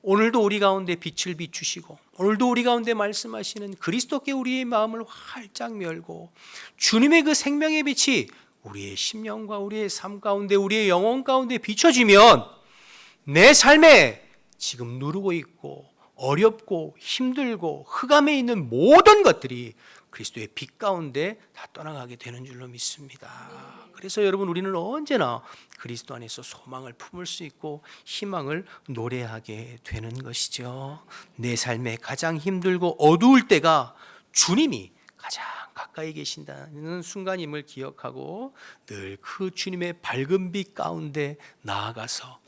오늘도 우리 가운데 빛을 비추시고 오늘도 우리 가운데 말씀하시는 그리스도께 우리의 마음을 활짝 열고 주님의 그 생명의 빛이 우리의 심령과 우리의 삶 가운데 우리의 영혼 가운데 비춰지면 내 삶에 지금 누르고 있고 어렵고 힘들고 흑암에 있는 모든 것들이 그리스도의 빛 가운데 다 떠나가게 되는 줄로 믿습니다. 그래서 여러분 우리는 언제나 그리스도 안에서 소망을 품을 수 있고 희망을 노래하게 되는 것이죠. 내 삶에 가장 힘들고 어두울 때가 주님이 가장 가까이 계신다는 순간임을 기억하고 늘 그 주님의 밝은 빛 가운데 나아가서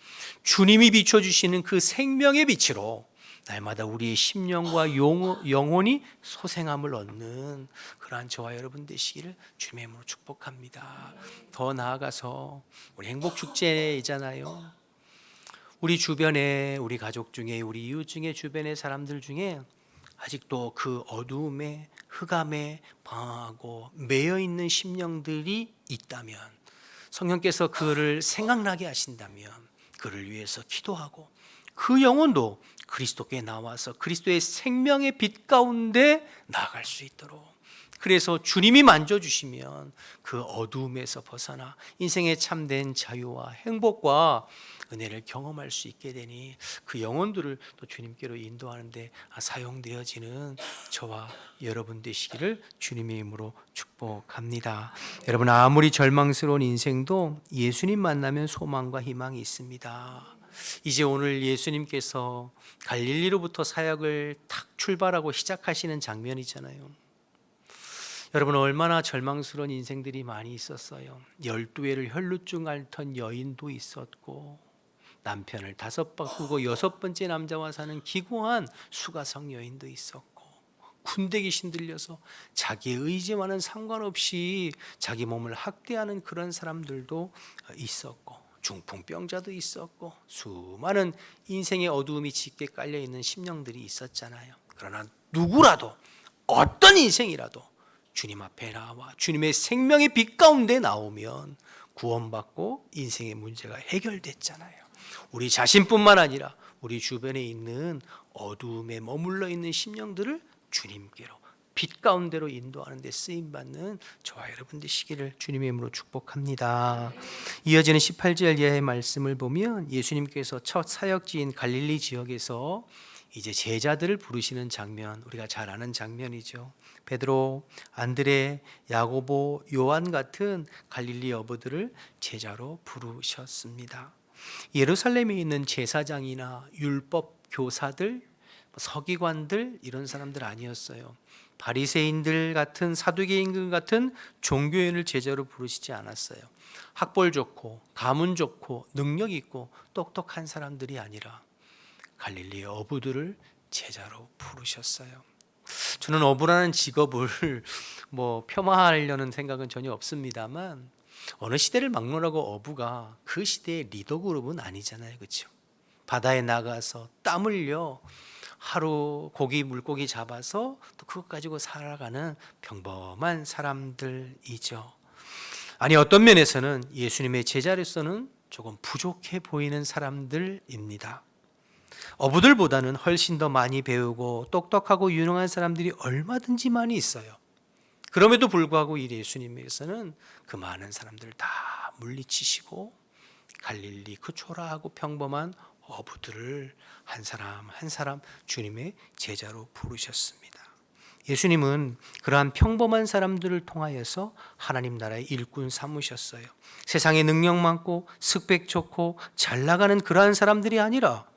주님이 비춰주시는 그 생명의 빛으로 날마다 우리의 심령과 영혼이 소생함을 얻는 그러한 저와 여러분 되시기를 주님의 이름으로 축복합니다. 더 나아가서 우리 행복축제이잖아요. 우리 주변에 우리 가족 중에 우리 이웃 중에 주변의 사람들 중에 아직도 그 어두움에 흑암에 방황하고 매여있는 심령들이 있다면 성령께서 그를 생각나게 하신다면 그를 위해서 기도하고 그 영혼도 그리스도께 나와서 그리스도의 생명의 빛 가운데 나아갈 수 있도록 그래서 주님이 만져주시면 그 어두움에서 벗어나 인생의 참된 자유와 행복과 은혜를 경험할 수 있게 되니 그 영혼들을 또 주님께로 인도하는 데 사용되어지는 저와 여러분 되시기를 주님의 이름으로 축복합니다. 여러분 아무리 절망스러운 인생도 예수님 만나면 소망과 희망이 있습니다. 이제 오늘 예수님께서 갈릴리로부터 사역을 탁 출발하고 시작하시는 장면이잖아요. 여러분 얼마나 절망스러운 인생들이 많이 있었어요. 12회를 혈루증 앓던 여인도 있었고 남편을 5 바꾸고 6번째 남자와 사는 기구한 수가성 여인도 있었고 군대 귀신 들려서 자기의 의지와는 상관없이 자기 몸을 학대하는 그런 사람들도 있었고 중풍병자도 있었고 수많은 인생의 어두움이 짙게 깔려있는 심령들이 있었잖아요. 그러나 누구라도 어떤 인생이라도 주님 앞에 나와 주님의 생명의 빛 가운데 나오면 구원받고 인생의 문제가 해결됐잖아요. 우리 자신뿐만 아니라 우리 주변에 있는 어두움에 머물러 있는 심령들을 주님께로 빛 가운데로 인도하는 데 쓰임받는 저와 여러분 되시기를 주님의 이름으로 축복합니다. 이어지는 18절 이하의 말씀을 보면 예수님께서 첫 사역지인 갈릴리 지역에서 이제 제자들을 부르시는 장면, 우리가 잘 아는 장면이죠. 베드로, 안드레, 야고보, 요한 같은 갈릴리 어부들을 제자로 부르셨습니다. 예루살렘에 있는 제사장이나 율법 교사들, 서기관들 이런 사람들 아니었어요. 바리새인들 같은, 사두개인들 같은 종교인을 제자로 부르시지 않았어요. 학벌 좋고 가문 좋고 능력 있고 똑똑한 사람들이 아니라 갈릴리 어부들을 제자로 부르셨어요. 저는 어부라는 직업을 폄하하려는 생각은 전혀 없습니다만, 어느 시대를 막론하고 어부가 그 시대의 리더 그룹은 아니잖아요, 그렇죠? 바다에 나가서 땀 흘려 하루 고기 물고기 잡아서 또 그것 가지고 살아가는 평범한 사람들이죠. 아니, 어떤 면에서는 예수님의 제자로서는 조금 부족해 보이는 사람들입니다. 어부들보다는 훨씬 더 많이 배우고 똑똑하고 유능한 사람들이 얼마든지 많이 있어요. 그럼에도 불구하고 이 예수님께서는 그 많은 사람들을 다 물리치시고 갈릴리 그 초라하고 평범한 어부들을 한 사람 한 사람 주님의 제자로 부르셨습니다. 예수님은 그러한 평범한 사람들을 통하여서 하나님 나라의 일꾼 삼으셨어요. 세상에 능력 많고 스펙 좋고 잘 나가는 그러한 사람들이 아니라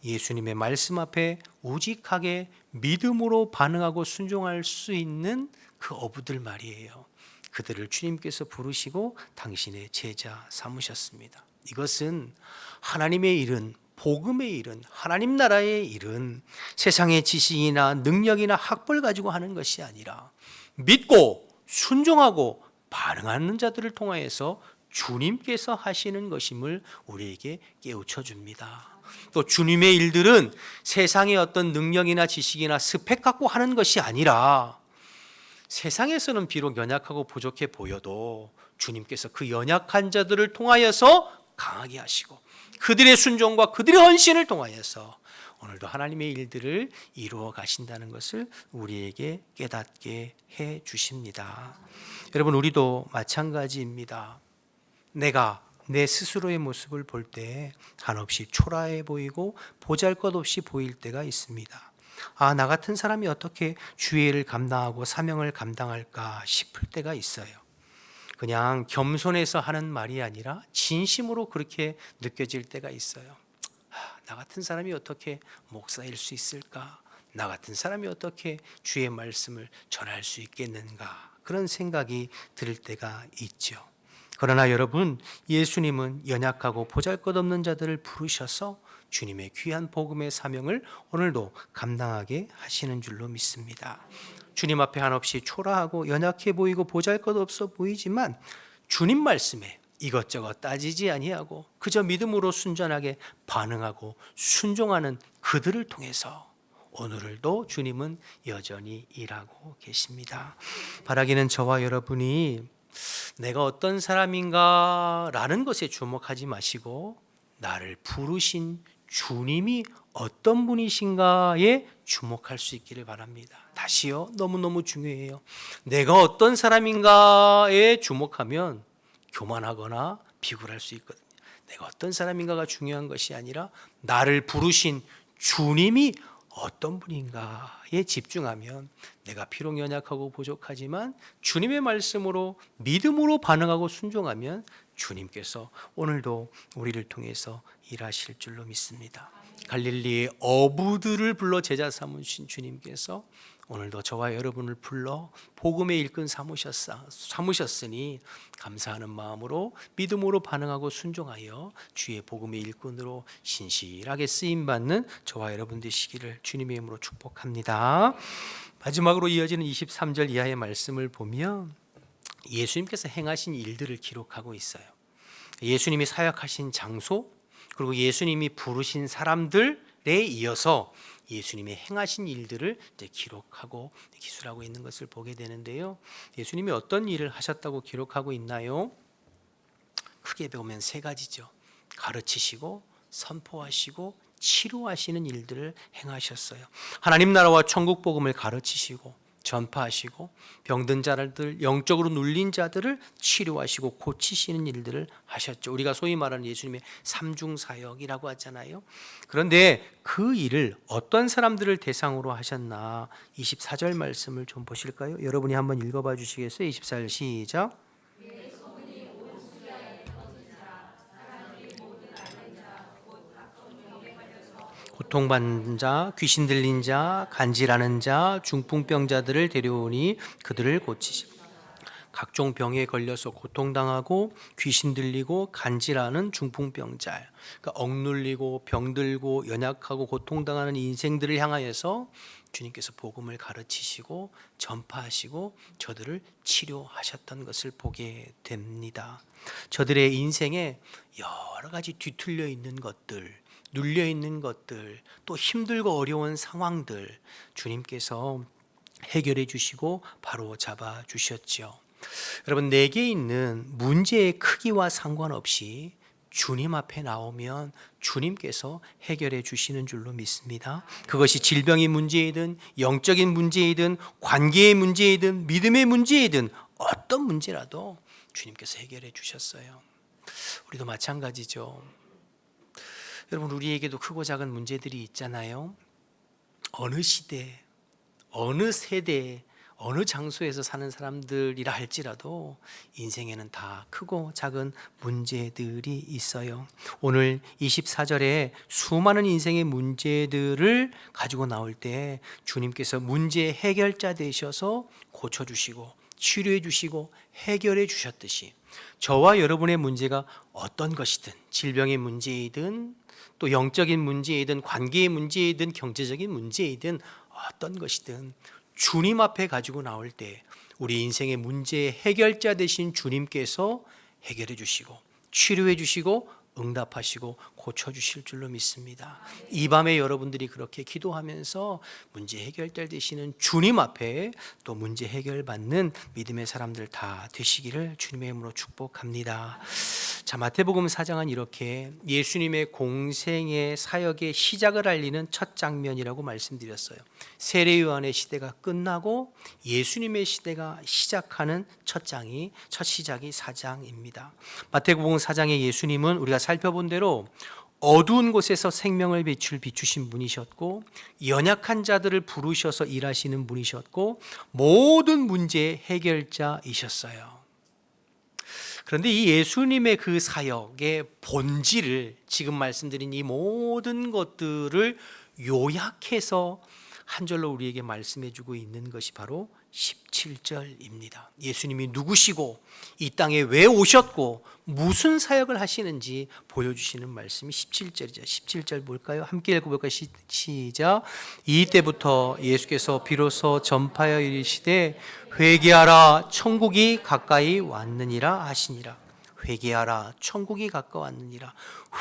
예수님의 말씀 앞에 우직하게 믿음으로 반응하고 순종할 수 있는 그 어부들 말이에요. 그들을 주님께서 부르시고 당신의 제자 삼으셨습니다. 이것은 하나님의 일은, 복음의 일은, 하나님 나라의 일은 세상의 지식이나 능력이나 학벌 가지고 하는 것이 아니라 믿고 순종하고 반응하는 자들을 통하여서 주님께서 하시는 것임을 우리에게 깨우쳐 줍니다. 또 주님의 일들은 세상의 어떤 능력이나 지식이나 스펙 갖고 하는 것이 아니라 세상에서는 비록 연약하고 부족해 보여도 주님께서 그 연약한 자들을 통하여서 강하게 하시고 그들의 순종과 그들의 헌신을 통하여서 오늘도 하나님의 일들을 이루어 가신다는 것을 우리에게 깨닫게 해 주십니다. 여러분, 우리도 마찬가지입니다. 내가 내 스스로의 모습을 볼 때 한없이 초라해 보이고 보잘것없이 보일 때가 있습니다. 나 같은 사람이 어떻게 주의 일을 감당하고 사명을 감당할까 싶을 때가 있어요. 그냥 겸손해서 하는 말이 아니라 진심으로 그렇게 느껴질 때가 있어요. 나 같은 사람이 어떻게 목사일 수 있을까? 나 같은 사람이 어떻게 주의 말씀을 전할 수 있겠는가? 그런 생각이 들 때가 있죠. 그러나 여러분, 예수님은 연약하고 보잘것없는 자들을 부르셔서 주님의 귀한 복음의 사명을 오늘도 감당하게 하시는 줄로 믿습니다. 주님 앞에 한없이 초라하고 연약해 보이고 보잘것없어 보이지만 주님 말씀에 이것저것 따지지 아니하고 그저 믿음으로 순전하게 반응하고 순종하는 그들을 통해서 오늘도 주님은 여전히 일하고 계십니다. 바라기는 저와 여러분이 내가 어떤 사람인가 라는 것에 주목하지 마시고 나를 부르신 주님이 어떤 분이신가에 주목할 수 있기를 바랍니다. 다시요, 너무너무 중요해요. 내가 어떤 사람인가에 주목하면 교만하거나 비굴할 수 있거든요. 내가 어떤 사람인가가 중요한 것이 아니라 나를 부르신 주님이 어떤 분인가에 집중하면 내가 비록 연약하고 부족하지만 주님의 말씀으로 믿음으로 반응하고 순종하면 주님께서 오늘도 우리를 통해서 일하실 줄로 믿습니다. 갈릴리의 어부들을 불러 제자 삼으신 주님께서 오늘도 저와 여러분을 불러 복음의 일꾼 삼으셨으니 감사하는 마음으로 믿음으로 반응하고 순종하여 주의 복음의 일꾼으로 신실하게 쓰임받는 저와 여러분 되시기를 주님의 이름으로 축복합니다. 마지막으로 이어지는 23절 이하의 말씀을 보면 예수님께서 행하신 일들을 기록하고 있어요. 예수님이 사역하신 장소, 그리고 예수님이 부르신 사람들에 이어서 예수님이 행하신 일들을 이제 기록하고 기술하고 있는 것을 보게 되는데요. 예수님이 어떤 일을 하셨다고 기록하고 있나요? 크게 보면 세 가지죠. 가르치시고 선포하시고 치료하시는 일들을 행하셨어요. 하나님 나라와 천국 복음을 가르치시고 전파하시고 병든 자들, 영적으로 눌린 자들을 치료하시고 고치시는 일들을 하셨죠. 우리가 소위 말하는 예수님의 삼중사역이라고 하잖아요. 그런데 그 일을 어떤 사람들을 대상으로 하셨나 24절 말씀을 좀 보실까요? 여러분이 한번 읽어봐 주시겠어요? 24절 시작. 고통받는 자, 귀신 들린 자, 간질하는 자, 중풍병자들을 데려오니 그들을 고치시고 각종 병에 걸려서 고통당하고 귀신 들리고 간질하는 중풍병자, 그러니까 억눌리고 병들고 연약하고 고통당하는 인생들을 향하여서 주님께서 복음을 가르치시고 전파하시고 저들을 치료하셨던 것을 보게 됩니다. 저들의 인생에 여러 가지 뒤틀려 있는 것들, 눌려 있는 것들, 또 힘들고 어려운 상황들 주님께서 해결해 주시고 바로 잡아 주셨죠. 여러분, 내게 있는 문제의 크기와 상관없이 주님 앞에 나오면 주님께서 해결해 주시는 줄로 믿습니다. 그것이 질병의 문제이든 영적인 문제이든 관계의 문제이든 믿음의 문제이든 어떤 문제라도 주님께서 해결해 주셨어요. 우리도 마찬가지죠. 여러분, 우리에게도 크고 작은 문제들이 있잖아요. 어느 시대, 어느 세대, 어느 장소에서 사는 사람들이라 할지라도 인생에는 다 크고 작은 문제들이 있어요. 오늘 24절에 수많은 인생의 문제들을 가지고 나올 때 주님께서 문제 해결자 되셔서 고쳐주시고 치료해 주시고 해결해 주셨듯이 저와 여러분의 문제가 어떤 것이든 질병의 문제이든 또 영적인 문제이든 관계의 문제이든 경제적인 문제이든 어떤 것이든 주님 앞에 가지고 나올 때 우리 인생의 문제의 해결자 되신 주님께서 해결해 주시고 치료해 주시고 응답하시고 고쳐주실 줄로 믿습니다. 이 밤에 여러분들이 그렇게 기도하면서 문제 해결자 되시는 주님 앞에 또 문제 해결받는 믿음의 사람들 다 되시기를 주님의 이름으로 축복합니다. 자, 마태복음 4장은 이렇게 예수님의 공생의 사역의 시작을 알리는 첫 장면이라고 말씀드렸어요. 세례 요한의 시대가 끝나고 예수님의 시대가 시작하는 첫 시작이 4장입니다. 마태복음 4장의 예수님은 우리가 살펴본 대로 어두운 곳에서 생명을 비추신 분이셨고 연약한 자들을 부르셔서 일하시는 분이셨고 모든 문제의 해결자이셨어요. 그런데 이 예수님의 그 사역의 본질을 지금 말씀드린 이 모든 것들을 요약해서 한 절로 우리에게 말씀해 주고 있는 것이 바로 17절입니다. 예수님이 누구시고 이 땅에 왜 오셨고 무슨 사역을 하시는지 보여주시는 말씀이 17절이죠. 17절 볼까요? 함께 읽어볼까요? 시작. 이때부터 예수께서 비로소 전파하여 이르시되 회개하라 천국이 가까이 왔느니라 하시니라. 회개하라 천국이 가까웠느니라.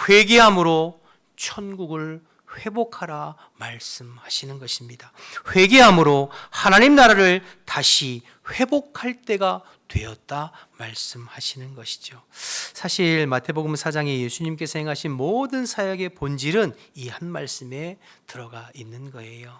회개함으로 천국을 회복하라 말씀하시는 것입니다. 회개함으로 하나님 나라를 다시 회복할 때가 되었다 말씀하시는 것이죠. 사실 마태복음 4장에 예수님께서 행하신 모든 사역의 본질은 이 한 말씀에 들어가 있는 거예요.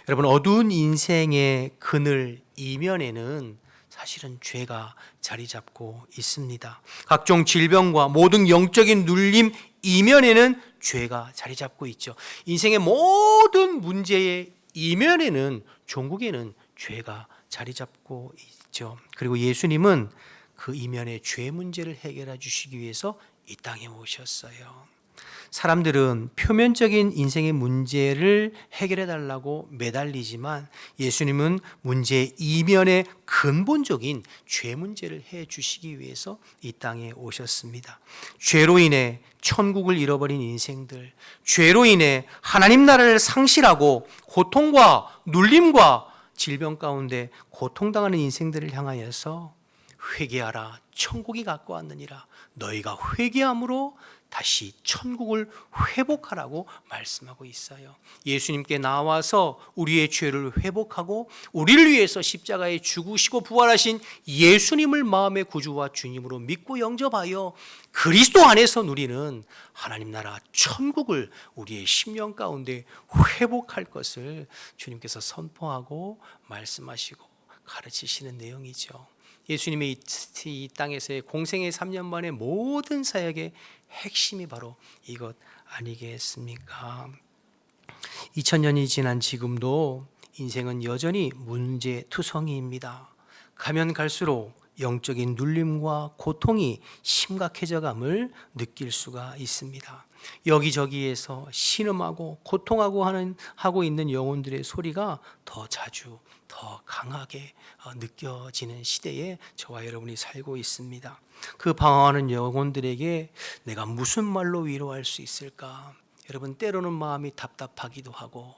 여러분, 어두운 인생의 그늘 이면에는 사실은 죄가 자리 잡고 있습니다. 각종 질병과 모든 영적인 눌림 이면에는 죄가 자리 잡고 있죠. 인생의 모든 문제의 이면에는 종국에는 죄가 자리 잡고 있죠. 그리고 예수님은 그 이면의 죄 문제를 해결해 주시기 위해서 이 땅에 오셨어요. 사람들은 표면적인 인생의 문제를 해결해 달라고 매달리지만 예수님은 문제 이면의 근본적인 죄 문제를 해 주시기 위해서 이 땅에 오셨습니다. 죄로 인해 천국을 잃어버린 인생들, 죄로 인해 하나님 나라를 상실하고 고통과 눌림과 질병 가운데 고통당하는 인생들을 향하여서 회개하라 천국이 가까웠느니라. 너희가 회개함으로 다시 천국을 회복하라고 말씀하고 있어요. 예수님께 나와서 우리의 죄를 회복하고 우리를 위해서 십자가에 죽으시고 부활하신 예수님을 마음의 구주와 주님으로 믿고 영접하여 그리스도 안에서 누리는 하나님 나라 천국을 우리의 심령 가운데 회복할 것을 주님께서 선포하고 말씀하시고 가르치시는 내용이죠. 예수님의 이 땅에서의 공생의 3년 만의 모든 사역의 핵심이 바로 이것 아니겠습니까? 2000년이 지난 지금도 인생은 여전히 문제투성이입니다. 가면 갈수록 영적인 눌림과 고통이 심각해져감을 느낄 수가 있습니다. 여기저기에서 신음하고 고통하고 있는 영혼들의 소리가 더 자주 더 강하게 느껴지는 시대에 저와 여러분이 살고 있습니다. 그 방황하는 영혼들에게 내가 무슨 말로 위로할 수 있을까? 여러분, 때로는 마음이 답답하기도 하고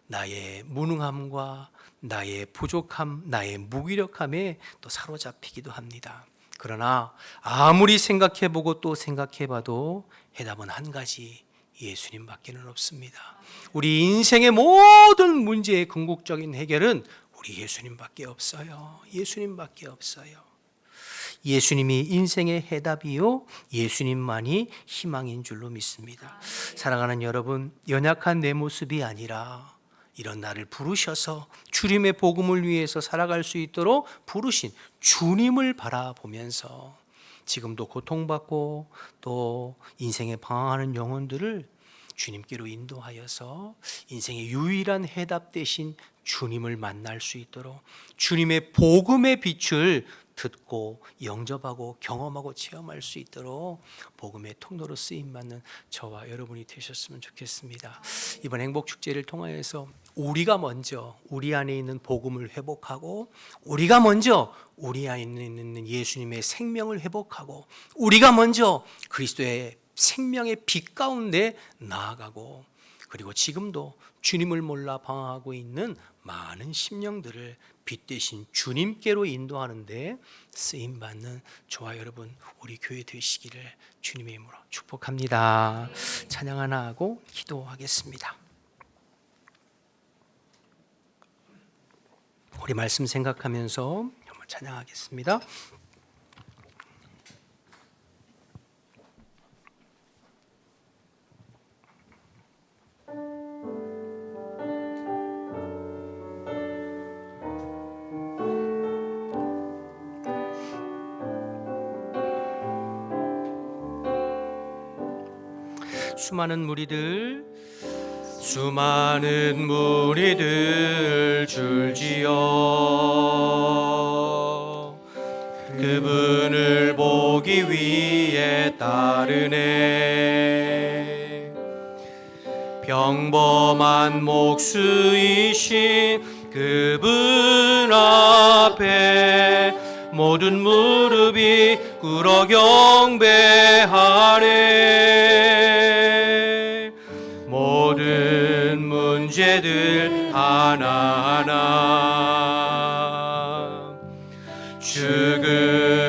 나의 무능함과 나의 부족함, 나의 무기력함에 또 사로잡히기도 합니다. 그러나 아무리 생각해보고 또 생각해봐도 해답은 한 가지, 예수님밖에는 없습니다. 우리 인생의 모든 문제의 궁극적인 해결은 우리 예수님밖에 없어요. 예수님밖에 없어요. 예수님이 인생의 해답이요, 예수님만이 희망인 줄로 믿습니다. 사랑하는 여러분, 연약한 내 모습이 아니라 이런 나를 부르셔서 주님의 복음을 위해서 살아갈 수 있도록 부르신 주님을 바라보면서 지금도 고통받고 또 인생에 방황하는 영혼들을 주님께로 인도하여서 인생의 유일한 해답 대신 주님을 만날 수 있도록 주님의 복음의 빛을 듣고 영접하고 경험하고 체험할 수 있도록 복음의 통로로 쓰임받는 저와 여러분이 되셨으면 좋겠습니다. 이번 행복축제를 통하여서 우리가 먼저 우리 안에 있는 복음을 회복하고, 우리가 먼저 우리 안에 있는 예수님의 생명을 회복하고, 우리가 먼저 그리스도의 생명의 빛 가운데 나아가고, 그리고 지금도 주님을 몰라 방황하고 있는 많은 심령들을 빛 대신 주님께로 인도하는 데 쓰임받는 저와 여러분, 우리 교회 되시기를 주님의 이름으로 축복합니다. 찬양 하나 하고 기도하겠습니다. 우리 말씀 생각하면서 한번 찬양하겠습니다. 수많은 무리들 줄지어 그분을 보기 위해 따르네. 평범한 목수이신 그분 앞에 모든 무릎이 꿇어 경배하네. 모든 문제들 하나하나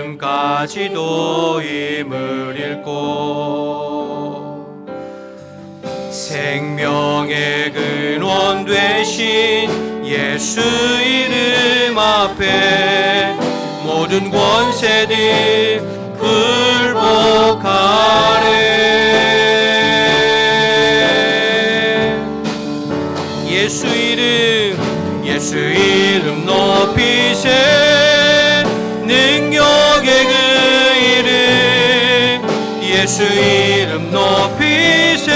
죽음까지도 힘을 잃고 생명의 근원 되신 예수 이름 앞에 모든 권세들 굴복하네. 예수 이름 높이세. 능력의 그 이름 예수 이름 높이세.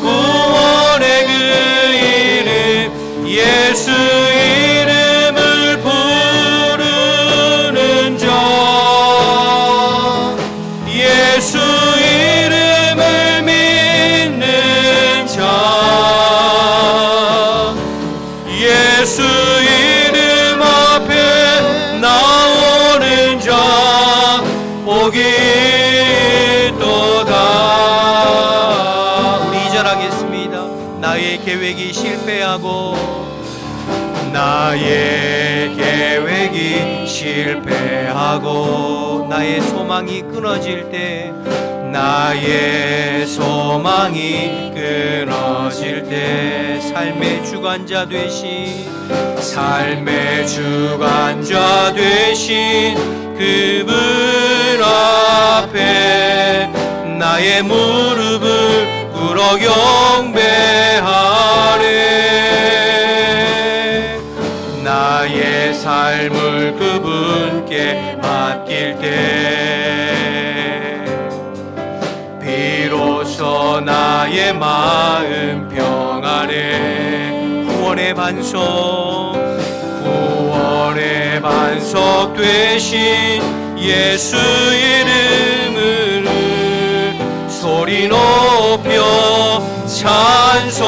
구원의 그 이름 예수 이름을 부르는 자, 예수 이름을 믿는 자, 예수 이름 앞에 나오는 자 복이 있도다. 우리 이절하겠습니다. 나의 계획이 실패하고 나의 소망이 끊어질 때 나의 소망이 끊어질 때 삶의 주관자 되신 그분 앞에 나의 무릎을 꿇어 경배하네. 나의 삶을 그분께 맡길 때 비로소 나의 마음 평안해. 구원의 반석 되신 예수 이름을 소리 높여 찬송하네.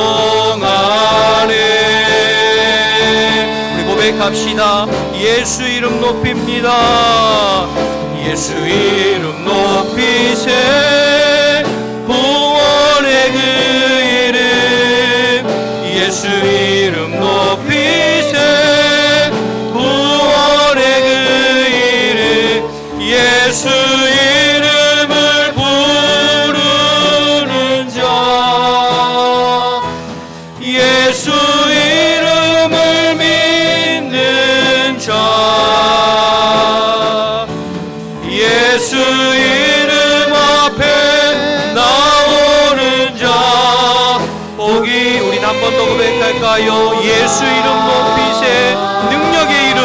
우리 고백합시다. 예수 이름 높입니다. 예수 이름 높이세. 구원의 그 이름 예수 이름 높이세. 구원의 그 이름 예수 이름을 부르는 자 예수 이름을 믿는 자 예수 이름 앞에 나오는 자 복이. 우린 한 번 더 고백할까요? 예수 이름 높이세. 능력의 이름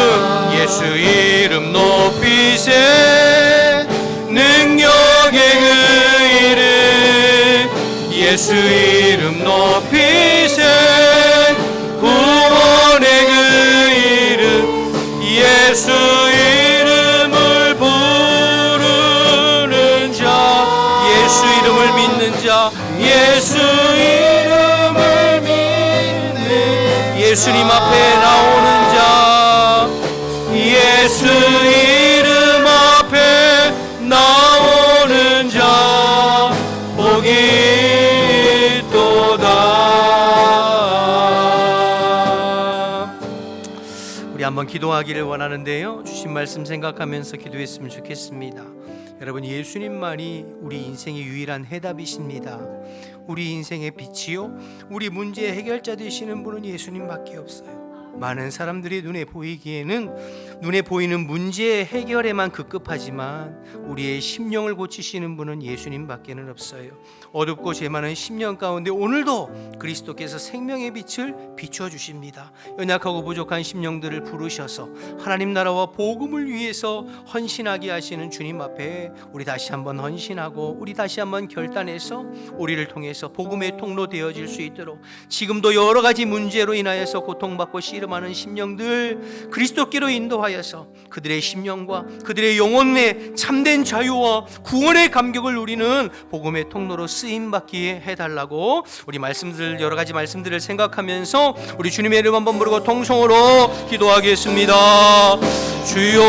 예수 이름 높이세. 능력의 그 이름 예수 이름 높이세. 구원의 그 이름 예수 이름을 부르는 자 예수 이름을 믿는 자 예수 이름을 믿는 예수님 앞에 나오는 자 예수 이름 앞에 나오는 자 복이 있도다. 우리 한번 기도하기를 원하는데요, 주신 말씀 생각하면서 기도했으면 좋겠습니다. 여러분, 예수님만이 우리 인생의 유일한 해답이십니다. 우리 인생의 빛이요, 우리 문제의 해결자 되시는 분은 예수님밖에 없어요. 많은 사람들이 눈에 보이는 문제의 해결에만 급급하지만 우리의 심령을 고치시는 분은 예수님밖에는 없어요. 어둡고 죄 많은 심령 가운데 오늘도 그리스도께서 생명의 빛을 비추어 주십니다. 연약하고 부족한 심령들을 부르셔서 하나님 나라와 복음을 위해서 헌신하게 하시는 주님 앞에 우리 다시 한번 헌신하고 우리 다시 한번 결단해서 우리를 통해서 복음의 통로 되어질 수 있도록, 지금도 여러 가지 문제로 인하여서 고통받고 씨름하는 심령들 그리스도께로 인도하여서 그들의 심령과 그들의 영혼의 참된 자유와 구원의 감격을 누리는 복음의 통로로 쓰임받기에 해달라고 우리 말씀들, 여러 가지 말씀들을 생각하면서 우리 주님의 이름 한번 부르고 통성으로 기도하겠습니다. 주여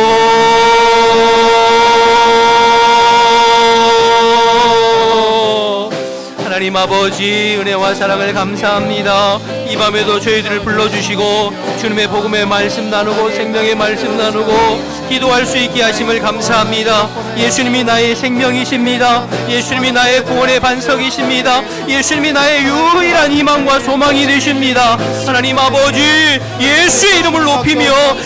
하나님 아버지, 은혜와 사랑을 감사합니다. 이 밤에도 저희들을 불러주시고 주님의 복음의 말씀 나누고 생명의 말씀 나누고 기도할 수 있게 하심을 감사합니다. 예수님이 나의 생명이십니다. 예수님이 나의 구원의 반석이십니다. 예수님이 나의 유일한 희망과 소망이 되십니다. 하나님 아버지, 예수의 이름을 높이며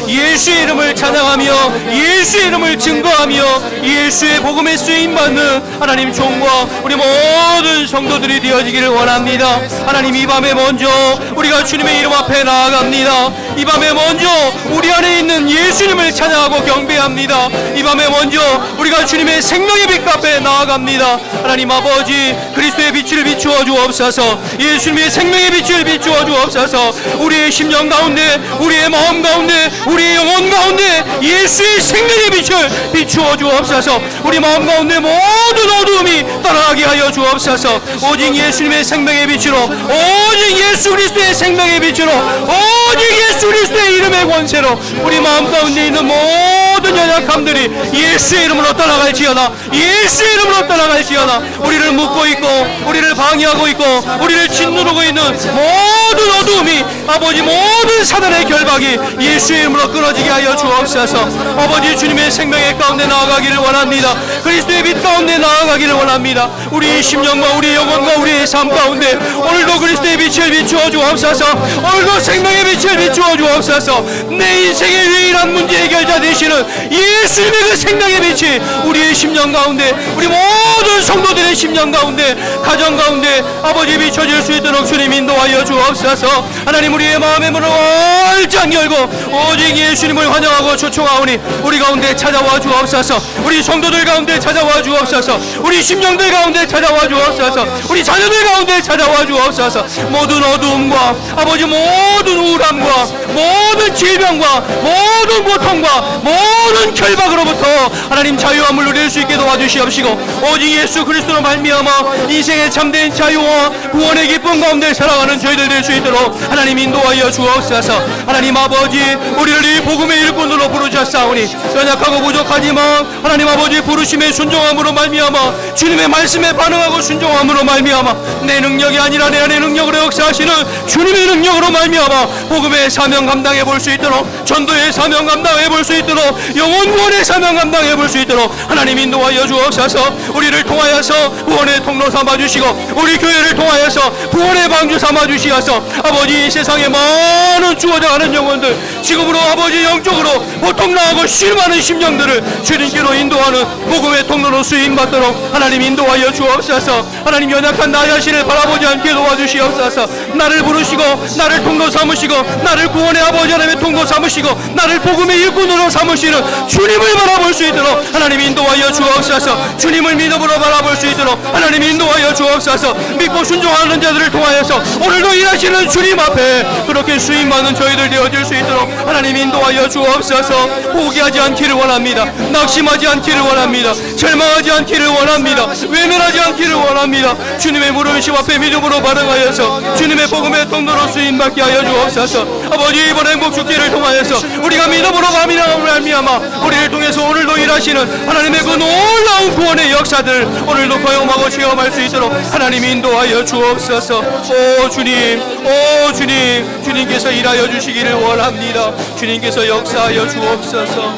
예수의 이름을 찬양하며 예수의 이름을 증거하며 예수의 복음에 쓰임받는 하나님 종과 우리 모든 성도들이 되어지기를 원합니다. 하나님, 이 밤에 먼저 우리가 주님의 이름 앞에 나아갑니다. 이 밤에 먼저 우리 안에 있는 예수님을 찬양하고 경배합니다. 이 밤에 먼저 우리가 주님의 생명의 빛 앞에 나아갑니다. 하나님 아버지, 그리스도의 빛을 비추어 주옵소서. 예수님의 생명의 빛을 비추어 주옵소서. 우리의 심령 가운데, 우리의 마음 가운데, 우리의 영혼 가운데 예수의 생명의 빛을 비추어 주옵소서. 우리 마음 가운데 모든 어두움이 떠나게 하여 주옵소서. 오직 예수님의 생명의 빛으로, 오직 예수 그리스도의 생명의 빛으로, 오직 예수 그리스도의 이름의 권세로 우리 마음 가운데 있는 모든 모든 연약함들이 예수의 이름으로 떠나갈지어다. 예수의 이름으로 떠나갈지어다. 우리를 묶고 있고 우리를 방해하고 있고 우리를 짓누르고 있는 모든 어두움이 아버지 모든 사단의 결박이 예수의 이름으로 끊어지게 하여 주옵소서. 아버지 주님의 생명의 가운데 나아가기를 원합니다. 그리스도의 빛 가운데 나아가기를 원합니다. 우리의 심령과 우리의 영혼과 우리의 삶 가운데 오늘도 그리스도의 빛을 비추어 주옵소서. 오늘도 생명의 빛을 비추어 주옵소서. 내 인생의 유일한 문제 해결자 되시는 예수님의 그 생명의 빛이 우리의 심령 가운데 우리 모든 성도들의 심령 가운데 가정 가운데 아버지 비춰질 수 있도록 주님 인도하여 주옵소서. 하나님 우리의 마음의 문을 활짝 열고 오직 예수님을 환영하고 초청하오니 우리 가운데 찾아와 주옵소서. 우리 성도들 가운데 찾아와 주옵소서. 우리 심령들 가운데 찾아와 주옵소서. 우리 자녀들 가운데 찾아와 주옵소서. 모든 어두움과 아버지 모든 우울함과 모든 질병과 모든 고통과 모든 결박으로부터 하나님 자유함을 누릴 수 있게 도와주시옵시고 오직 예수 그리스도로 말미암아 인생의 참된 자유와 구원의 기쁨 가운데 살아가는 저희들 될 수 있도록 하나님 인도하여 주옵소서. 하나님 아버지 우리를 이 복음의 일꾼으로 부르셨사오니 연약하고 부족하지만 하나님 아버지 부르심의 순종함으로 말미암아 주님의 말씀에 반응하고 순종함으로 말미암아 내 능력이 아니라 내 안에 능력으로 역사하시는 주님의 능력으로 말미암아 복음의 사명 감당해 볼 수 있도록 전도의 사명 감당해 볼 수 있도록 영혼 구원의 사명 감당해 볼 수 있도록 하나님 인도하여 주옵소서. 우리를 통하여서 구원의 통로 삼아 주시고 우리 교회를 통하여서 구원의 방주 삼아 주시어서 아버지 이 세상에 많은 죽어져가는 영혼들 지금으로 아버지 영적으로 고통당하고 실망하는 심령들을 주님께로 인도하는 복음의 통로로 쓰임받도록 하나님 인도하여 주옵소서. 하나님 연약한 나 자신을 바라보지 않게 도와주시옵소서. 나를 부르시고 나를 통로 삼으시고 나를 구원의 아버지 하나님의 통로 삼으시고 나를 복음의 일꾼으로 삼으시는 주님을 바라볼 수 있도록 하나님 인도하여 주옵소서. 주님을 믿음으로 바라볼 수 있도록 하나님 인도하여 주옵소서. 믿고 순종하는 자들을 통하여서 오늘도 일하시는 주님 앞에 그렇게 수임받는 저희들 되어질 수 있도록 하나님 인도하여 주옵소서. 포기하지 않기를 원합니다. 낙심하지 않기를 원합니다. 절망하지 않기를 원합니다. 외면하지 않기를 원합니다. 주님의 부르심 앞에 믿음으로 반응하여서 주님의 복음의 통로로 쓰임받게 하여 주옵소서. 아버지 이번 행복축제를 통하여서 우리가 믿음으로 감인함을 말미암아 우리를 통해서 오늘도 일하시는 하나님의 그 놀라운 구원의 역사들 오늘도 경험하고 체험할 수 있도록 하나님 인도하여 주옵소서. 오 주님, 오 주님, 주님께서 일하여 주시기를 원합니다. 주님께서 역사하여 주옵소서.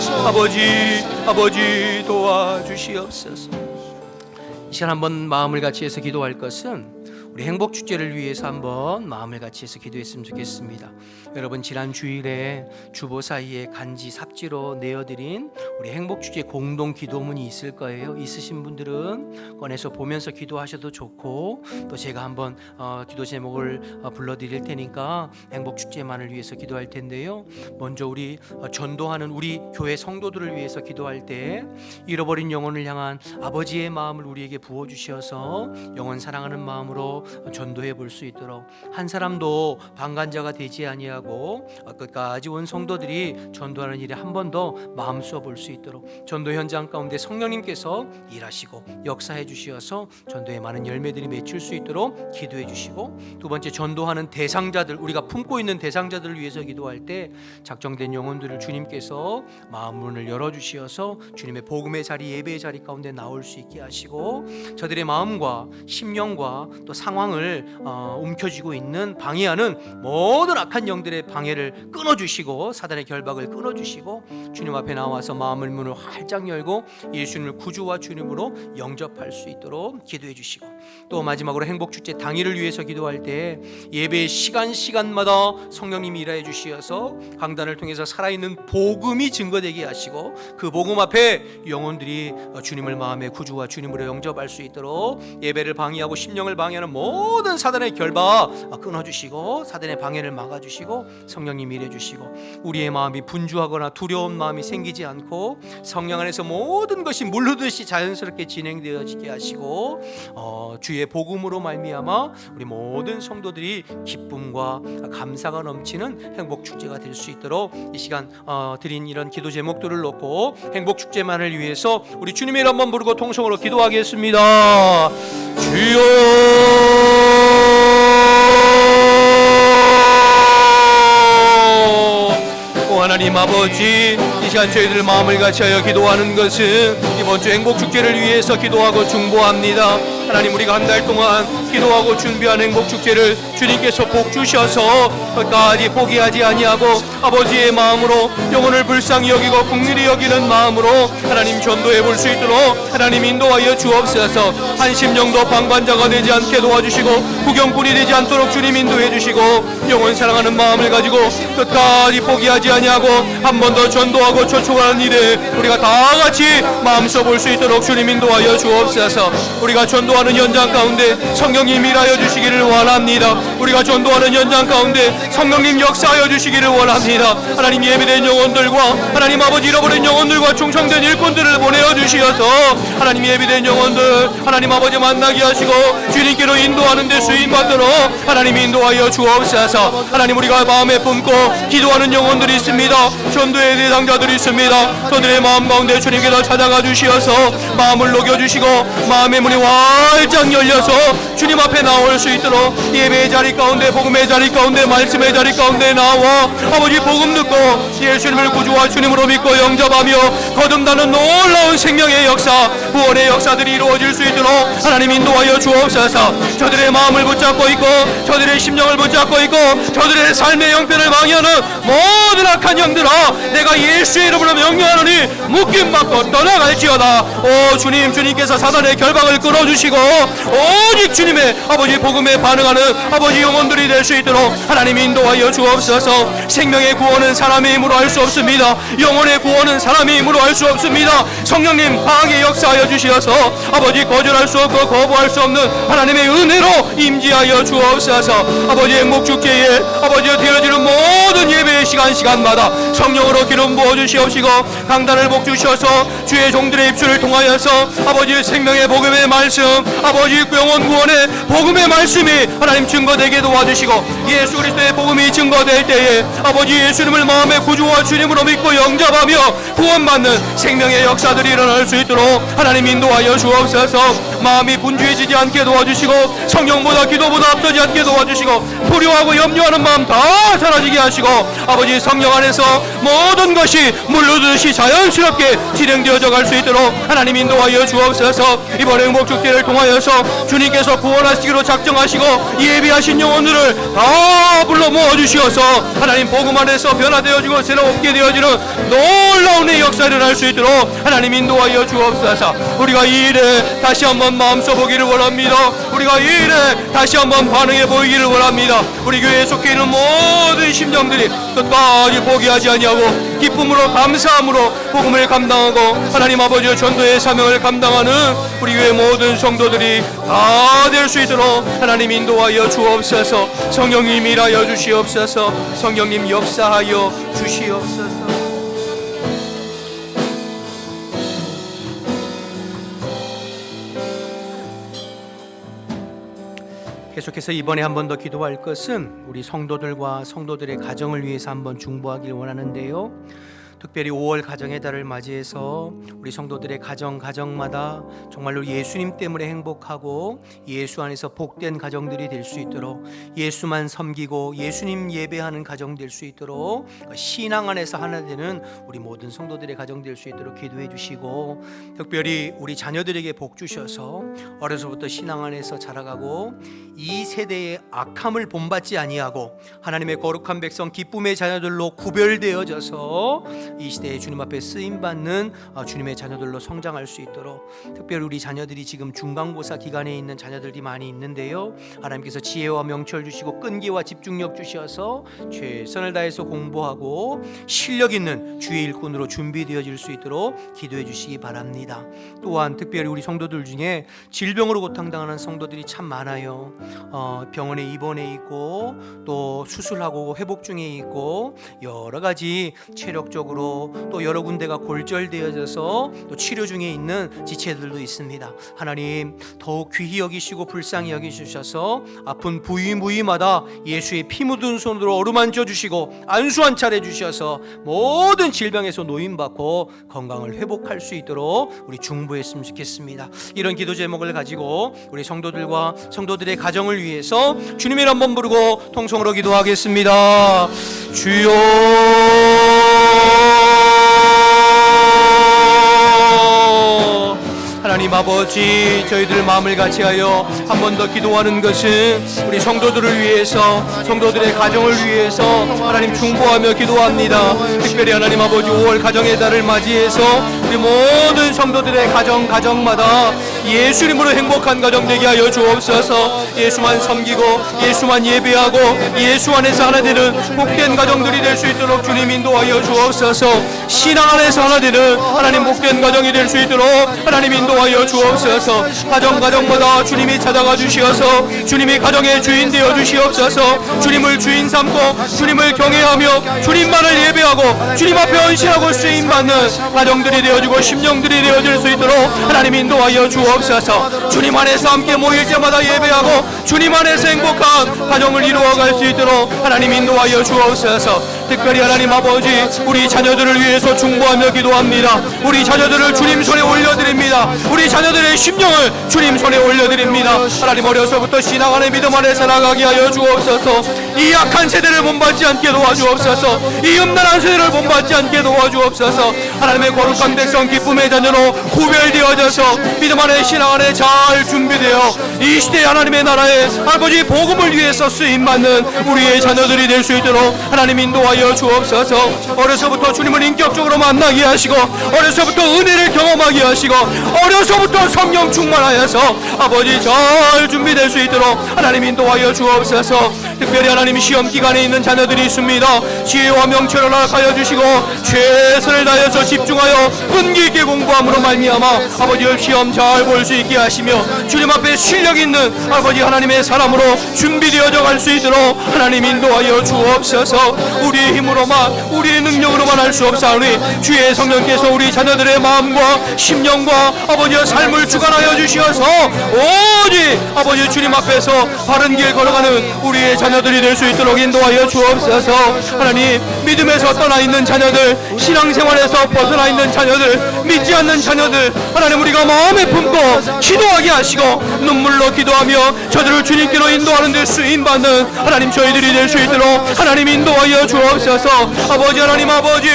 아버지 도와주시옵소서. 이 시간 한번 마음을 같이 해서 기도할 것은 우리 행복축제를 위해서 한번 마음을 같이 해서 기도했으면 좋겠습니다. 여러분 지난 주일에 주보 사이에 간지 삽지로 내어드린 우리 행복축제 공동 기도문이 있을 거예요. 있으신 분들은 꺼내서 보면서 기도하셔도 좋고 또 제가 한번 기도 제목을 불러드릴 테니까 행복축제만을 위해서 기도할 텐데요. 먼저 우리 전도하는 우리 교회 성도들을 위해서 기도할 때 잃어버린 영혼을 향한 아버지의 마음을 우리에게 부어주셔서 영혼 사랑하는 마음으로 전도해 볼 수 있도록 한 사람도 방관자가 되지 아니하고 끝까지 온 성도들이 전도하는 일에 한 번 더 마음 써 볼 수 있도록 전도 현장 가운데 성령님께서 일하시고 역사해 주시어서 전도에 많은 열매들이 맺힐 수 있도록 기도해 주시고 두 번째 전도하는 대상자들 우리가 품고 있는 대상자들을 위해서 기도할 때 작정된 영혼들을 주님께서 마음 문을 열어 주시어서 주님의 복음의 자리 예배의 자리 가운데 나올 수 있게 하시고 저들의 마음과 심령과 또 상황을 움켜쥐고 있는 방해하는 모든 악한 영들의 방해를 끊어주시고 사단의 결박을 끊어주시고 주님 앞에 나와서 마음의 문을 활짝 열고 예수님을 구주와 주님으로 영접할 수 있도록 기도해 주시고 또 마지막으로 행복축제 당일을 위해서 기도할 때 예배의 시간마다 성령님이 일하여 주시어서 강단을 통해서 살아있는 복음이 증거되게 하시고 그 복음 앞에 영혼들이 주님을 마음의 구주와 주님으로 영접할 수 있도록 예배를 방해하고 심령을 방해하는 모든 사단의 결박 끊어주시고 사단의 방해를 막아주시고 성령님이 일해주시고 우리의 마음이 분주하거나 두려운 마음이 생기지 않고 성령 안에서 모든 것이 물르듯이 자연스럽게 진행되어지게 하시고 주의 복음으로 말미암아 우리 모든 성도들이 기쁨과 감사가 넘치는 행복축제가 될 수 있도록 이 시간 드린 이런 기도 제목들을 놓고 행복축제만을 위해서 우리 주님의 이름 한번 부르고 통성으로 기도하겠습니다. 주여 하나님 아버지 이 시간 저희들 마음을 같이하여 기도하는 것은 이번 주 행복축제를 위해서 기도하고 중보합니다. 하나님, 우리가 한 달 동안 기도하고 준비한 행복축제를 주님께서 복 주셔서 끝까지 포기하지 아니하고 아버지의 마음으로 영혼을 불쌍히 여기고 긍휼히 여기는 마음으로 하나님 전도해 볼 수 있도록 하나님 인도하여 주옵소서. 한심령도 방관자가 되지 않게 도와주시고 구경꾼이 되지 않도록 주님 인도해 주시고 영혼 사랑하는 마음을 가지고 끝까지 포기하지 아니하고 한 번 더 전도하고 초청하는 일에 우리가 다 같이 마음 써볼 수 있도록 주님 인도하여 주옵소서. 우리가 전도하는 현장 가운데 성령님 일하여 주시기를 원합니다. 우리가 전도하는 현장 가운데 성령님 역사하여 주시기를 원합니다. 하나님, 예비된 영혼들과 하나님 아버지 잃어버린 영혼들과 충성된 일꾼들을 보내어 주시어서 하나님 예비된 영혼들 하나님 아버지 만나게 하시고 주님께로 인도하는 데 쓰임받도록 하나님 인도하여 주옵소서. 하나님, 우리가 마음에 품고 기도하는 영혼들이 있습니다. 전도의 대상자들이 있습니다. 그들의 마음 가운데 주님께서 찾아가 주시어서 마음을 녹여주시고 마음의 문이 활짝 열려서 주님 앞에 나올 수 있도록 예배의 자리 가운데 복음의 자리 가운데 말씀의 자리 가운데 나와 아버지 복음 듣고 예수님을 구주와 주님으로 믿고 영접하며 거듭나는 놀라운 생명의 역사, 구원의 역사들이 이루어질 수 있도록 하나님 인도하여 주옵소서. 저들의 마음을 붙잡고 있고 저들의 심령을 붙잡고 있고 저들의 삶의 형편을 방해하는 모든 악한 영들아, 내가 예수의 이름으로 명령하노니 묶임받고 떠나갈지어다. 오 주님, 주님께서 사단의 결박을 끊어주시고 오직 주님의 아버지 복음에 반응하는 아버지 영혼들이 될 수 있도록 하나님 인도하여 주옵소서. 생명의 구원은 사람의 힘으로 할 수 없습니다. 영혼의 구원은 사람의 힘으로 할 수 없습니다. 성령님 강하게 역사하여 주시어서 아버지 거절할 수 없고 거부할 수 없는 하나님의 은혜로 임재하여 주옵소서. 아버지 행복축제에 아버지 되어지는 모든 예배의 시간마다 성령으로 기름 부어 주시옵시고 강단을 복 주셔서 주의 종들의 입술을 통하여서 아버지의 생명의 복음의 말씀, 아버지 영혼 구원의 복음의 말씀이 하나님 증거되게 도와주시고 예수 그리스도의 복음이 증거될 때에 아버지 예수님을 마음의 구주와 주님으로 믿고 영접하며 구원받는 생명의 역사들이 일어날 수 있도록 하나님 인도하여 주옵소서. 마음이 분주해지지 않게 도와주시고 성령보다 기도보다 앞서지 않게 도와주시고 두려워하고 염려하는 마음 다 사라지게 하시고 아버지 성령 안에서 모든 것이 물르듯이 자연스럽게 진행되어져 갈 수 있도록 하나님 인도하여 주옵소서. 이번 행복축제를 통하여서 주님께서 구원하시기로 작정하시고 예비하신 영혼들을 다 불러 모아주시어서 하나님 복음 안에서 변화되어지고 새롭게 되어지는 놀라운 역사를 일어날 수 있도록 하나님 인도하여 주옵소서. 우리가 이 일에 다시 한번 마음 써보기를 원합니다. 우리가 이 일에 다시 한번 반응해 보이기를 원합니다. 우리 교회에 속해 있는 모든 심령들이 끝까지 포기하지 아니하고 기쁨으로 감사함으로 복음을 감당하고 하나님 아버지의 전도의 사명을 감당하는 우리 교회 모든 성도들이 다 될 수 있도록 하나님 인도하여 주옵소서. 성령님 일하여 주시옵소서. 성령님 역사하여 주시옵소서. 계속해서 이번에 한 번 더 기도할 것은 우리 성도들과 성도들의 가정을 위해서 한번 중보하길 원하는데요. 특별히 5월 가정의 달을 맞이해서 우리 성도들의 가정마다 정말로 예수님 때문에 행복하고 예수 안에서 복된 가정들이 될 수 있도록 예수만 섬기고 예수님 예배하는 가정 될 수 있도록 신앙 안에서 하나 되는 우리 모든 성도들의 가정 될 수 있도록 기도해 주시고 특별히 우리 자녀들에게 복 주셔서 어려서부터 신앙 안에서 자라가고 이 세대의 악함을 본받지 아니하고 하나님의 거룩한 백성 기쁨의 자녀들로 구별되어져서 이 시대에 주님 앞에 쓰임받는 주님의 자녀들로 성장할 수 있도록 특별히 우리 자녀들이 지금 중간고사 기간에 있는 자녀들이 많이 있는데요. 하나님께서 지혜와 명철 주시고 끈기와 집중력 주셔서 최선을 다해서 공부하고 실력 있는 주의 일꾼으로 준비되어질 수 있도록 기도해 주시기 바랍니다. 또한 특별히 우리 성도들 중에 질병으로 고통당하는 성도들이 참 많아요. 병원에 입원해 있고 또 수술하고 회복 중에 있고 여러 가지 체력적으로 또 여러 군데가 골절되어져서 또 치료 중에 있는 지체들도 있습니다. 하나님 더욱 귀히 여기시고 불쌍히 여기주셔서 아픈 부위마다 예수의 피 묻은 손으로 어루만져 주시고 안수 한 차례 주셔서 모든 질병에서 노임받고 건강을 회복할 수 있도록 우리 중보했으면 좋겠습니다. 이런 기도 제목을 가지고 우리 성도들과 성도들의 가정을 위해서 주님을 한번 부르고 통성으로 기도하겠습니다. 주여 하나님 아버지, 저희들 마음을 같이하여 한 번 더 기도하는 것은 우리 성도들을 위해서, 성도들의 가정을 위해서 하나님 중보하며 기도합니다. 특별히 하나님 아버지 5월 가정의 달을 맞이해서 우리 모든 성도들의 가정마다 예수님으로 행복한 가정 되게 하여 주옵소서. 예수만 섬기고 예수만 예배하고 예수 안에서 하나 되는 복된 가정들이 될 수 있도록 주님 인도하여 주옵소서. 신앙 안에서 하나 되는 하나님 복된 가정이 될 수 있도록 하나님 인도하여 주옵소서. 가정마다 주님이 찾아가 주시어서 주님이 가정의 주인 되어 주시옵소서. 주님을 주인 삼고 주님을 경외하며 주님만을 예배하고 주님 앞에 헌신하고 쓰임받는 가정들이 되어지고 심령들이 되어질 수 있도록 하나님 인도하여 주옵소서. 주님 안에서 함께 모일 때마다 예배하고 주님 안에서 행복한 가정을 이루어갈 수 있도록 하나님 인도하여 주옵소서. 특별히 하나님 아버지, 우리 자녀들을 위해서 중보하며 기도합니다. 우리 자녀들을 주님 손에 올려드립니다. 우리 자녀들의 심령을 주님 손에 올려드립니다. 하나님, 어려서부터 신앙 안에 믿음 안에 살아가게 하여 주옵소서. 이 약한 세대를 본받지 않게 도와주옵소서. 이 음란한 세대를 본받지 않게 도와주옵소서. 하나님의 거룩한 백성 기쁨의 자녀로 구별되어져서 믿음 안에 신앙 안에 잘 준비되어 이 시대 하나님의 나라에 아버지 복음을 위해서 쓰임받는 우리의 자녀들이 될 수 있도록 하나님 인도하여 주옵소서. 어려서부터 주님을 인격적으로 만나게 하시고 어려서부터 은혜를 경험하게 하시고 어려서부터 성령 충만하여서 아버지 잘 준비될 수 있도록 하나님 인도하여 주옵소서. 특별히 하나님 시험 기간에 있는 자녀들이 있습니다. 지혜와 명철을 허락하여 주시고 최선을 다해서 집중하여 끈기 있게 공부함으로 말미암아 아버지 시험 잘 볼 수 있게 하시며 주님 앞에 실력 있는 아버지 하나님의 사람으로 준비되어져 갈 수 있도록 하나님 인도하여 주옵소서. 우리의 힘으로만 우리의 능력으로만 할 수 없사오니 주의 성령께서 우리 자녀들의 마음과 심령과 아버지의 삶을 주관하여 주시어서 오직 아버지 주님 앞에서 바른 길 걸어가는 우리의 자녀들이 될 수 있도록 인도하여 주옵소서. 하나님, 믿음에서 떠나 있는 자녀들, 신앙생활에서 벗어나 있는 자녀들, 믿지 않는 자녀들, 하나님 우리가 마음에 품고 기도하게 하시고 눈물로 기도하며 저들을 주님께로 인도하는 데 쓰임받는 하나님 저희들이 될 수 있도록 하나님 인도하여 주옵소서. 아버지 하나님 아버지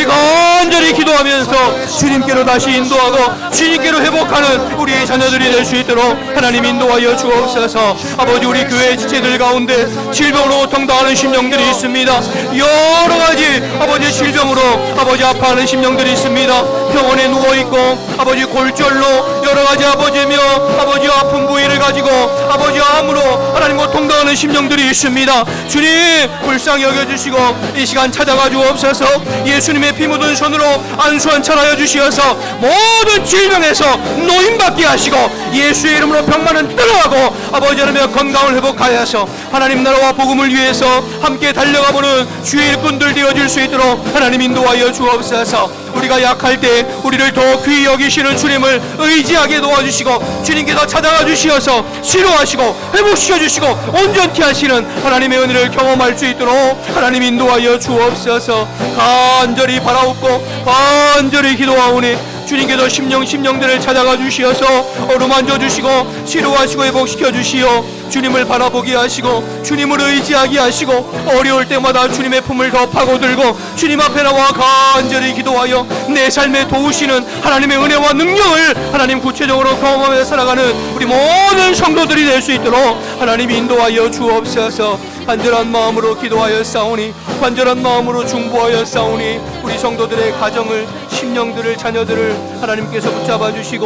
간절히 기도하면서 주님께로 다시 인도하고 주님께로 회복하는 우리의 자녀들이 될 수 있도록 하나님 인도하여 주옵소서. 아버지, 우리 교회 지체들 가운데 질병으로 고통당하는 심령들이 있습니다. 여러 가지 아버지 질병으로 아버지 아파하는 심령들이 있습니다. 병원에 누워있고 아버지 골절로 여러 가지 아버지며 아버지 아픈 부위를 가지고 아버지 암으로 하나님 고통당하는 심령들이 있습니다. 주님 불쌍히 여겨주시고 이 시간 찾아가 주옵소서. 예수님의 피 묻은 손으로 안수한찬하여 주시어서 모든 질병에서 노임받게 하시고 예수의 이름으로 병만은 떠나가고 아버지 하나님의 건강을 회복하여서 하나님 나라와 복음을 위해서 함께 달려가보는 주의 일꾼들 되어질 수 있도록 하나님 인도하여 주옵소서. 우리가 약할 때 우리를 더 귀히 여기시는 주님을 의지하게 도와주시고 주님께서 찾아가 주시어서 치료하시고 회복시켜 주시고 온전케 하시는 하나님의 은혜를 경험할 수 있도록 하나님 인도하여 주옵소서. 간절히 바라옵고 간절히 기도하오니 주님께서 심령들을 찾아가 주시어서 어루만져 주시고 치료하시고 회복시켜 주시어 주님을 바라보게 하시고 주님을 의지하게 하시고 어려울 때마다 주님의 품을 더 파고들고 주님 앞에 나와 간절히 기도하여 내 삶에 도우시는 하나님의 은혜와 능력을 하나님 구체적으로 경험하며 살아가는 우리 모든 성도들이 될 수 있도록 하나님 인도하여 주옵소서. 간절한 마음으로 기도하여 싸우니 간절한 마음으로 중보하여 싸우니 우리 성도들의 가정을 심령들을 자녀들을 하나님께서 붙잡아 주시고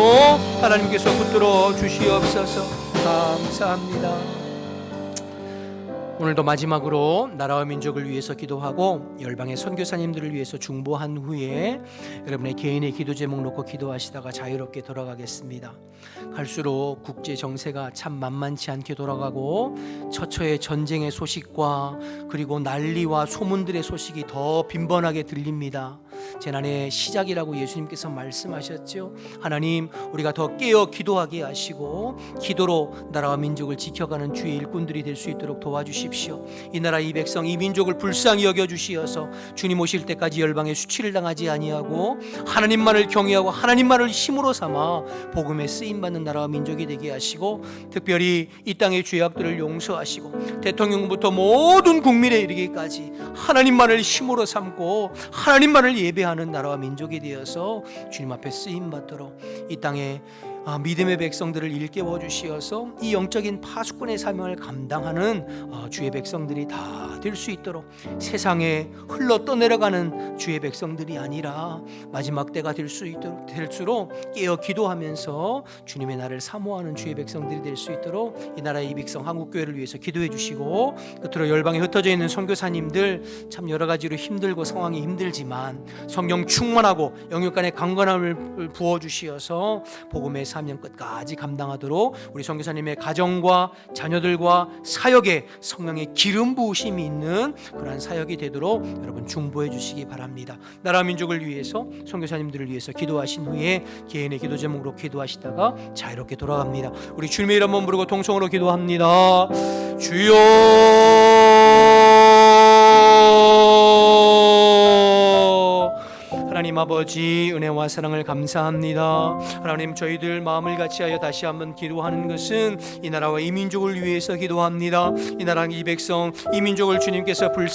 하나님께서 붙들어 주시옵소서. 감사합니다. 오늘도 마지막으로 나라와 민족을 위해서 기도하고 열방의 선교사님들을 위해서 중보한 후에 여러분의 개인의 기도 제목 놓고 기도하시다가 자유롭게 돌아가겠습니다. 갈수록 국제 정세가 참 만만치 않게 돌아가고 처처의 전쟁의 소식과 그리고 난리와 소문들의 소식이 더 빈번하게 들립니다. 재난의 시작이라고 예수님께서 말씀하셨죠. 하나님, 우리가 더 깨어 기도하게 하시고 기도로 나라와 민족을 지켜가는 주의 일꾼들이 될 수 있도록 도와주십시오. 이 나라 이 백성 이 민족을 불쌍히 여겨주시어서 주님 오실 때까지 열방에 수치를 당하지 아니하고 하나님만을 경외하고 하나님만을 힘으로 삼아 복음에 쓰임받는 나라와 민족이 되게 하시고 특별히 이 땅의 죄악들을 용서하시고 대통령부터 모든 국민에 이르기까지 하나님만을 힘으로 삼고 하나님만을 예배하는 나라와 민족이 되어서 주님 앞에 쓰임받도록 이 땅에 믿음의 백성들을 일깨워 주시어서 이 영적인 파수꾼의 사명을 감당하는 주의 백성들이 다 될 수 있도록, 세상에 흘러 떠내려가는 주의 백성들이 아니라 마지막 때가 될수록 깨어 기도하면서 주님의 나라를 사모하는 주의 백성들이 될 수 있도록 이 나라의 이 백성 한국교회를 위해서 기도해 주시고, 끝으로 열방에 흩어져 있는 선교사님들 참 여러 가지로 힘들고 상황이 힘들지만 성령 충만하고 영육 간의 강건함을 부어 주시어서 복음의 사명 끝까지 감당하도록 우리 선교사님의 가정과 자녀들과 사역에 성령의 기름 부으심이 있는 그러한 사역이 되도록 여러분 중보해 주시기 바랍니다. 나라 민족을 위해서, 선교사님들을 위해서 기도하신 후에 개인의 기도 제목으로 기도하시다가 자유롭게 돌아갑니다. 우리 주님의 이름 한번 부르고 통성으로 기도합니다. 주여, 하나님 아버지, 은혜와 사랑을 감사합니다. 하나님, 저희들 마음을 같이하여 다시 한번 기도하는 것은 이 나라와 이 민족을 위해서 기도합니다. 이 나라 이 백성 이 민족을 주님께서 불쌍히